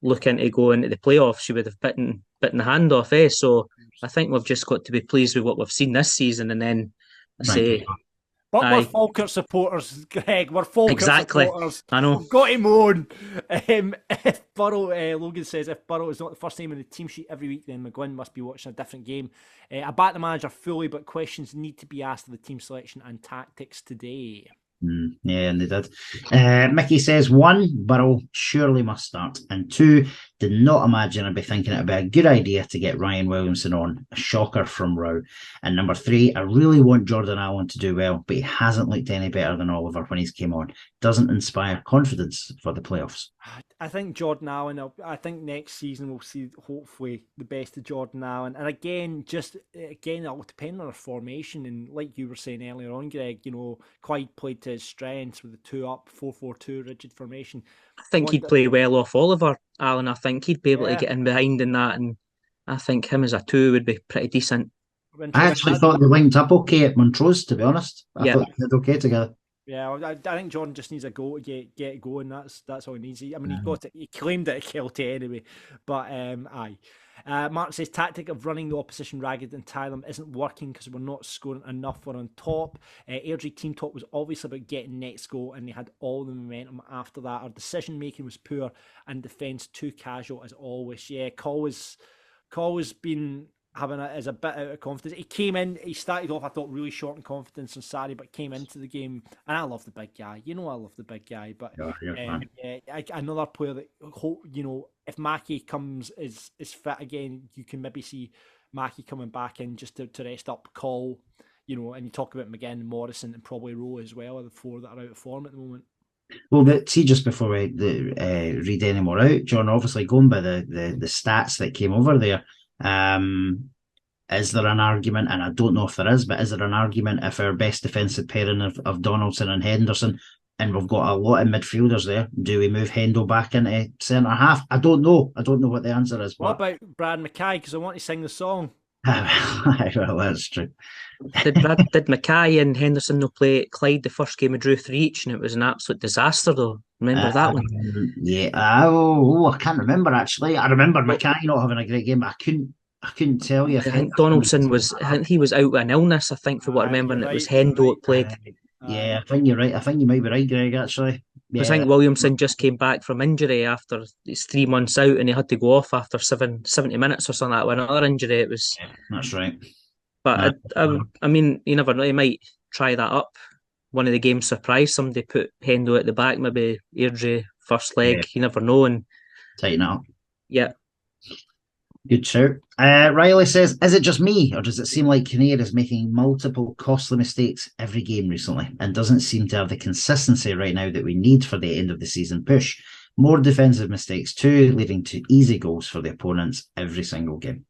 looking to go into the playoffs, you would have bitten the hand off. So I think we've just got to be pleased with what we've seen this season, and then But Aye. we're Falkirk supporters, Greg. We're Falkirk Exactly. supporters. I know. We've got to moan. If Burrow, Logan says, if Burrow is not the first name on the team sheet every week, then McGuinn must be watching a different game. I back the manager fully, but questions need to be asked of the team selection and tactics today. Yeah, and they did. Mickey says, 1, Burrow surely must start. And 2, did not imagine I'd be thinking it'd be a good idea to get Ryan Williamson on. A shocker from Row. And number 3, I really want Jordan Allen to do well, but he hasn't looked any better than Oliver when he's came on. Doesn't inspire confidence for the playoffs. I think Jordan Allen, I think next season we'll see hopefully the best of Jordan Allen. And again, it'll depend on our formation. And like you were saying earlier on, Greg, Clyde played to his strengths with the 2 up, 4-4-2 rigid formation. I think he'd play well off Oliver, Allen. I think he'd be able to get in behind in that. And I think him as a 2 would be pretty decent. I actually thought they linked up okay at Montrose, to be honest. I thought they did okay together. Yeah, I think Jordan just needs a goal to get it going. That's all he needs. I mean, he got it. He claimed it at Kelty anyway. But aye. Mark says tactic of running the opposition ragged and tie them isn't working because we're not scoring enough. We're on top. Airdrie team talk was obviously about getting next goal, and they had all the momentum after that. Our decision making was poor and defence too casual as always. Yeah, Cole has been having as a bit out of confidence. He came in, he started off, I thought, really short in confidence on Saturday, but came into the game, and I love the big guy. I love the big guy, but another player that if Mackie comes is fit again, you can maybe see Mackie coming back in just to rest up Cole, and you talk about McGinn, Morrison, and probably Rowe as well, are the 4 that are out of form at the moment. Well, see, just before we read any more out, John, obviously going by the stats that came over there, is there an argument, and I don't know if there is, but is there an argument if our best defensive pairing of Donaldson and Henderson, and we've got a lot of midfielders there, do we move Hendo back into centre half? I don't know what the answer is. What about Brad McKay? Because I want to sing the song. Well, that's true. Did McKay and Henderson not play at Clyde the first game of drew 3 each, and it was an absolute disaster though? Remember that one? Yeah. I can't remember actually. I remember McKay not having a great game, but I couldn't tell you. I think Donaldson was out with an illness, I think, for what I remember, and it was Hendo that played. Yeah, I think you're right. I think you might be right, Greg, actually. Yeah. I think Williamson just came back from injury after he's 3 months out, and he had to go off after 70 minutes or something like that with another injury. It was. Yeah, that's right. But I mean, you never know. He might try that up. One of the games surprise somebody, put Hendo at the back, maybe Airdrie first leg. Yeah. You never know, and tighten it up. Yeah. Good shout. Riley says, is it just me, or does it seem like Kinnear is making multiple costly mistakes every game recently and doesn't seem to have the consistency right now that we need for the end of the season push? More defensive mistakes too, leading to easy goals for the opponents every single game.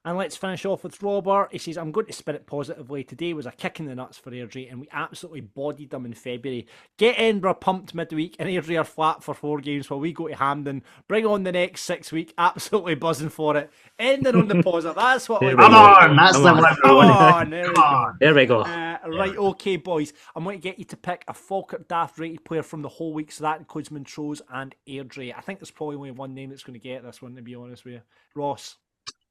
And let's finish off with Robert. He says, I'm going to spin it positively. Today was a kick in the nuts for Airdrie, and we absolutely bodied them in February. Get Edinburgh pumped midweek, and Airdrie are flat for 4 games while we go to Hampden. Bring on the next 6 weeks. Absolutely buzzing for it. Ending on the positive. That's what we want. Come on, that's the one. Come on, there we go. Right, okay, boys. I'm going to get you to pick a Falkirk Daft rated player from the whole week, so that includes Montrose and Airdrie. I think there's probably only one name that's going to get this one, to be honest with you. Ross.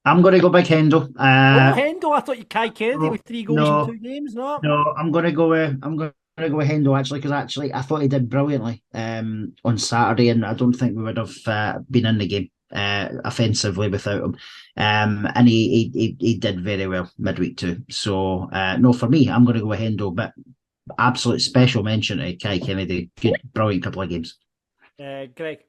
I'm going to go Big Hendo. Hendo? I thought you Kai Kennedy with 3 goals in 2 games. No, I'm going to go with Hendo actually, because I thought he did brilliantly on Saturday, and I don't think we would have been in the game offensively without him. And he did very well midweek too. So no, for me, I'm going to go with Hendo, but absolute special mention to Kai Kennedy. Good, brilliant couple of games. Greg.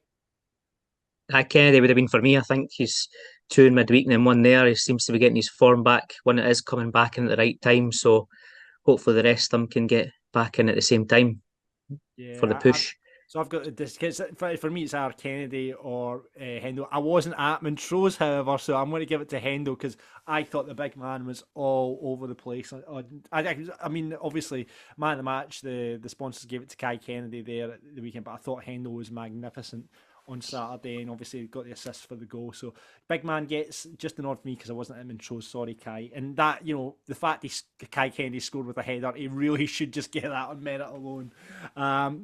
Kennedy would have been for me. I think he's 2 in midweek and then 1 there. He seems to be getting his form back when it is coming back in at the right time. So hopefully the rest of them can get back in at the same time for the push. So I've got this. For me, it's either Kennedy or Hendo. I wasn't at Montrose, however, so I'm going to give it to Hendo because I thought the big man was all over the place. I mean, obviously, man of the match, the sponsors gave it to Kai Kennedy there at the weekend, but I thought Hendo was magnificent on Saturday, and obviously got the assist for the goal. So big man gets just an odd for me because I wasn't at Montrose. Sorry, Kai. And that, the fact Kai Kennedy scored with a header, he really should just get that on merit alone.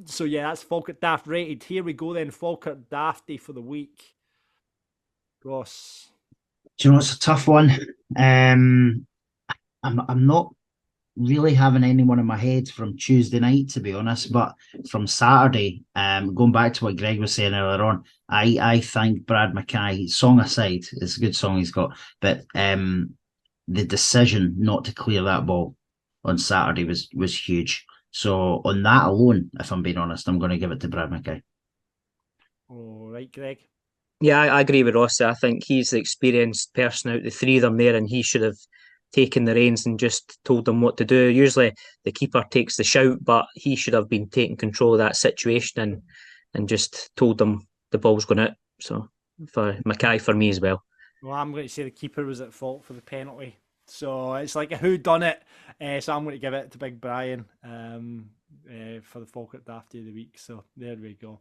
So yeah, that's Falkirk Daft rated. Here we go then, Falkirk Dafty for the week. Ross. Do you know it's a tough one? I'm not really having anyone in my head from Tuesday night, to be honest. But from Saturday, going back to what Greg was saying earlier on, I think Brad McKay, song aside, it's a good song he's got, but the decision not to clear that ball on Saturday was huge. So on that alone, if I'm being honest, I'm going to give it to Brad McKay. All right, Greg. Yeah, I agree with Rossi. I think he's the experienced person out the three of them there, and he should have taken the reins and just told them what to do. Usually the keeper takes the shout, but he should have been taking control of that situation and just told them the ball's going out. So for McKay, for me as well. Well, I'm going to say the keeper was at fault for the penalty. So it's like a whodunit. So I'm going to give it to Big Brian for the Falkirk Daft of the week. So there we go.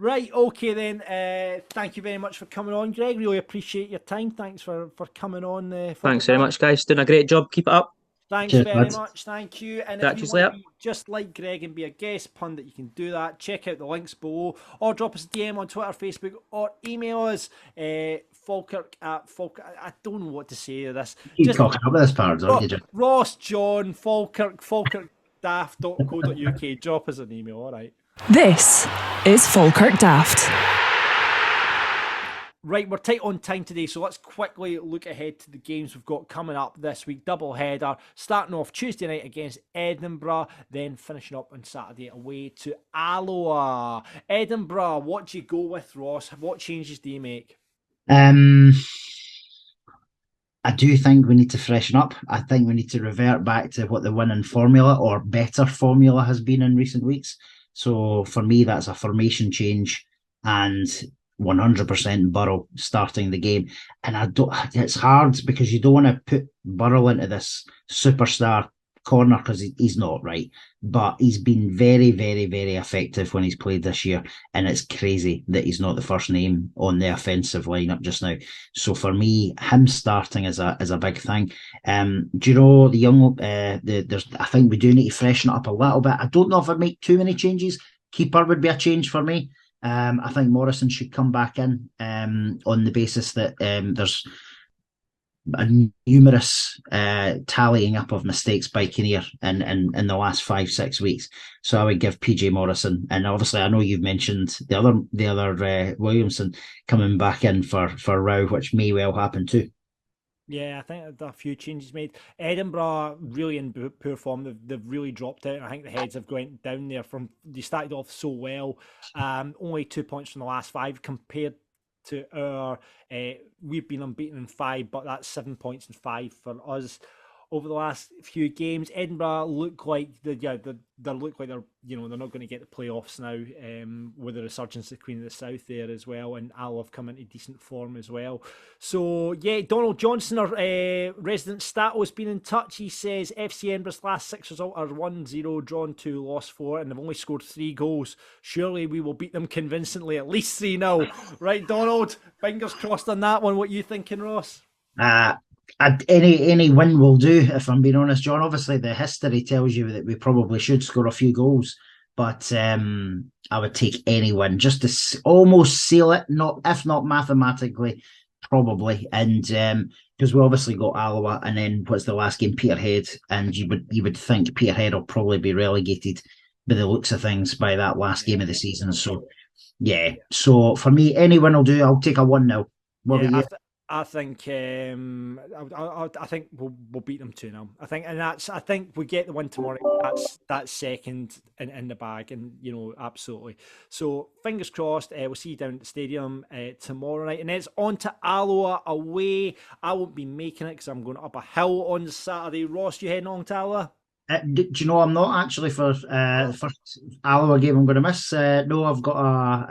Right, okay then. Thank you very much for coming on, Greg. Really appreciate your time. Thanks for coming on. Thanks very much, guys. Doing a great job. Keep it up. Thanks very much. Thank you. And if you want later. to be just like Greg and be a guest pundit, you can do that. Check out the links below or drop us a DM on Twitter, Facebook, or email us. Falkirk at Falkirk. I don't know what to say to this. Keep talking about this part, don't you, Jim? Ross John, falkirkdaft.co.uk. Drop us an email, all right. This is Falkirk Daft. Right, we're tight on time today, so let's quickly look ahead to the games we've got coming up this week. Double header, starting off Tuesday night against Edinburgh, then finishing up on Saturday away to Alloa. Edinburgh, what do you go with, Ross? What changes do you make? I do think we need to freshen up. I think we need to revert back to what the winning formula or better formula has been in recent weeks. So for me, that's a formation change and 100% Burrell starting the game. And it's hard because you don't want to put Burrell into this superstar corner because he's not, right? But he's been very, very, very effective when he's played this year. And it's crazy that he's not the first name on the offensive lineup just now. So for me, him starting is a big thing. Do you know the young? I think we do need to freshen it up a little bit. I don't know if I'd make too many changes. Keeper would be a change for me. I think Morrison should come back in on the basis that there's a numerous tallying up of mistakes by Kinnear in the last 5-6 weeks. So I would give PJ Morrison, and obviously I know you've mentioned the other Williamson coming back in for Row, which may well happen too. Yeah, I think a few changes made. Edinburgh really in poor form. They've really dropped out. I think the heads have gone down there. They started off so well. Only 2 points from the last 5 compared to our. We've been unbeaten in 5, but that's 7 points in 5 for us over the last few games. Edinburgh look like they're not going to get the playoffs now with the resurgence of Queen of the South there as well, and Alloa have come into decent form as well. So yeah, Donald Johnson, our resident Stato, has been in touch. He says FC Edinburgh's last 6 results are 1-0, drawn 2, lost 4, and they've only scored 3 goals. Surely we will beat them convincingly, at least 3-0. Right, Donald? Fingers crossed on that one. What are you thinking, Ross? Any win will do, if I'm being honest, John. Obviously, the history tells you that we probably should score a few goals, but I would take any win just to almost seal it, if not mathematically, probably. And because we obviously got Alloa, and then what's the last game? Peterhead, and you would think Peterhead will probably be relegated by the looks of things by that last game of the season. So yeah, so for me, any win will do. I'll take a 1-0. What about you? I think I think we'll beat them 2-0. I think we get the win tomorrow. That's second in the bag, and absolutely. So fingers crossed. We'll see you down at the stadium tomorrow night, and then it's on to Alloa away. I won't be making it because I'm going up a hill on Saturday. Ross, you heading on to Alloa? Do you know I'm not actually for first Alloa game I'm going to miss? No, I've got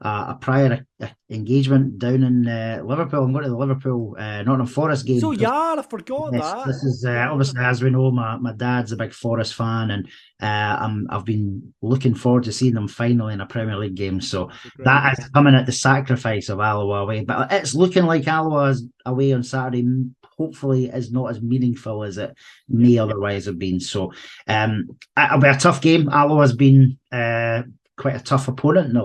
a prior engagement down in Liverpool. I'm going to the Liverpool Nottingham Forest game. So I forgot that. This is obviously, as we know, my dad's a big Forest fan, and I've been looking forward to seeing them finally in a Premier League game. So that is coming at the sacrifice of Alloa away, but it's looking like Alloa's away on Saturday hopefully is not as meaningful as it may otherwise have been. So it'll be a tough game. Alloa has been quite a tough opponent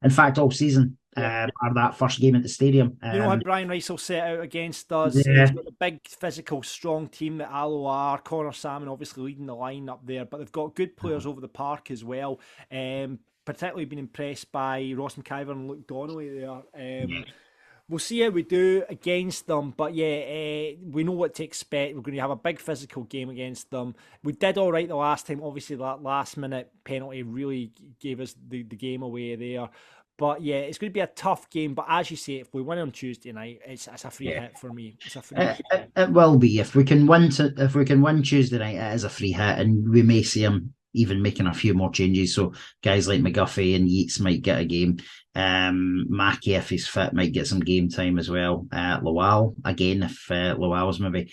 in fact, all season. or that first game at the stadium. You know how Brian Rice will set out against us. Yeah. He's got a big, physical, strong team that Alloa are. Connor Salmon obviously leading the line up there, but they've got good players over the park as well. Particularly been impressed by Ross McIver and Luke Donnelly there. We'll see how we do against them, but we know what to expect. We're going to have a big physical game against them. We did all right the last time. Obviously, that last-minute penalty really gave us the game away there. But it's going to be a tough game. But as you say, if we win on Tuesday night, it's a free hit for me. It's a free hit. It will be if we can win. If we can win Tuesday night, it is a free hit, and we may see him even making a few more changes. So guys like McGuffey and Yeats might get a game. Mackie, if he's fit, might get some game time as well. Lowell, again, if Lowell's maybe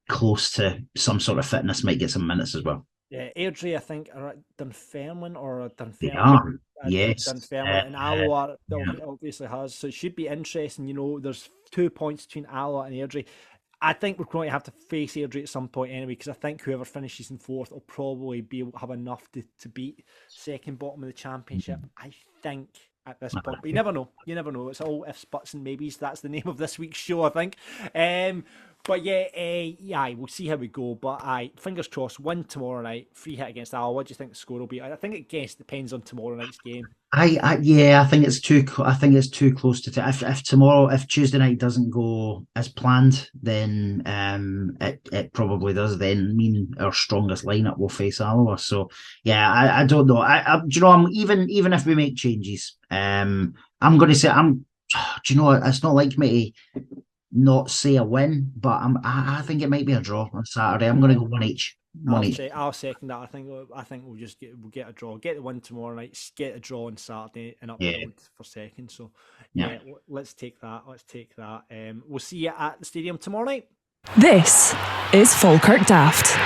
close to some sort of fitness, might get some minutes as well. Yeah, Airdrie, I think, are at Dunfermline or Dunfermline. They are, yes. Dunfermline and Alloa obviously has. So it should be interesting. There's 2 points between Alloa and Airdrie. I think we're going to have to face Airdrie at some point anyway, because I think whoever finishes in fourth will probably have enough to beat second bottom of the championship. I think at this point, but you never know. It's all ifs, buts, and maybes. That's the name of this week's show, I think. But we'll see how we go. But fingers crossed, win tomorrow night, free hit against Alloa. What do you think the score will be? I think it depends on tomorrow night's game. I think it's too close to if Tuesday night doesn't go as planned, then it probably does then mean our strongest lineup will face Alloa. So I don't know. Even if we make changes, I'm going to say it's not like me to not say a win, but I think it might be a draw on Saturday. I'm going to go one each. I'll second that. I think we'll get a draw, get the win tomorrow night, get a draw on Saturday, and up for second. So let's take that. We'll see you at the stadium tomorrow night. This is Falkirk Daft.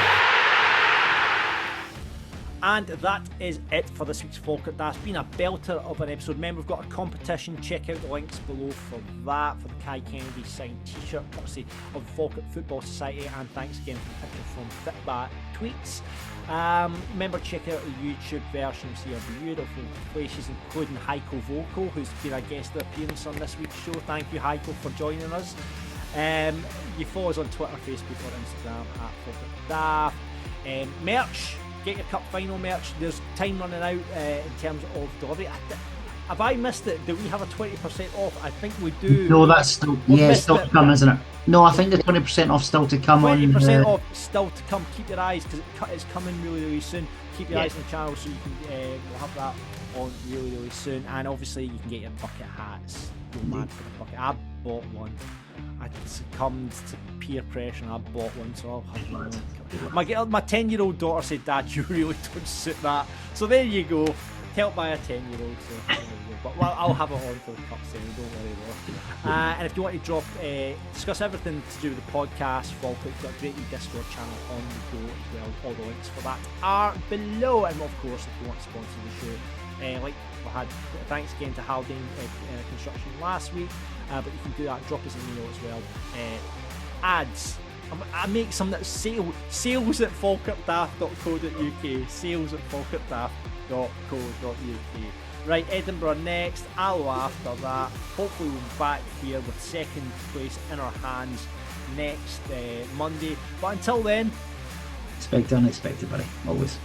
And that is it for this week's Falkirk Daft. It's been a belter of an episode. Remember, we've got a competition. Check out the links below for that, for the Kai Kennedy signed t-shirt, courtesy of Falkirk Football Society. And thanks again for the picture from Fitbat Tweets. Remember, check out the YouTube version. See our beautiful faces, including Heiko Vocal, who's been a guest appearance on this week's show. Thank you, Heiko, for joining us. You follow us on Twitter, Facebook, or Instagram at Falkirk Daft. Merch. Get your cup final merch. There's time running out in terms of delivery. Have I missed it? Do we have a 20% off? I think we do. No, that's still still to come, isn't it? No, I think the 20% off still to come. 20% off still to come. Keep your eyes, because it's coming really, really soon. Keep your eyes on the channel so you can we'll have that on really, really soon. And obviously you can get your bucket hats. Go mad for the bucket. I bought one. I succumbed to peer pressure and I bought one, so I'll have one. My 10-year-old daughter said, "Dad, you really don't suit that." So there you go. Helped by a 10-year-old. So but I'll have it on for the cup sale, don't worry though. And if you want to discuss everything to do with the podcast, Falkirk's got a great new Discord channel on the go as well. All the links for that are below. And of course, if you want to sponsor the show, like we had, thanks again to Haldane Construction last week. But you can do that. Drop us an email as well. Ads. I make some that sales at falkirkdaft.co.uk. Sales at falkirkdaft.co.uk. Right, Edinburgh next, Alloa after that. Hopefully we'll be back here with second place in our hands next Monday. But until then, expect the unexpected, buddy. Always.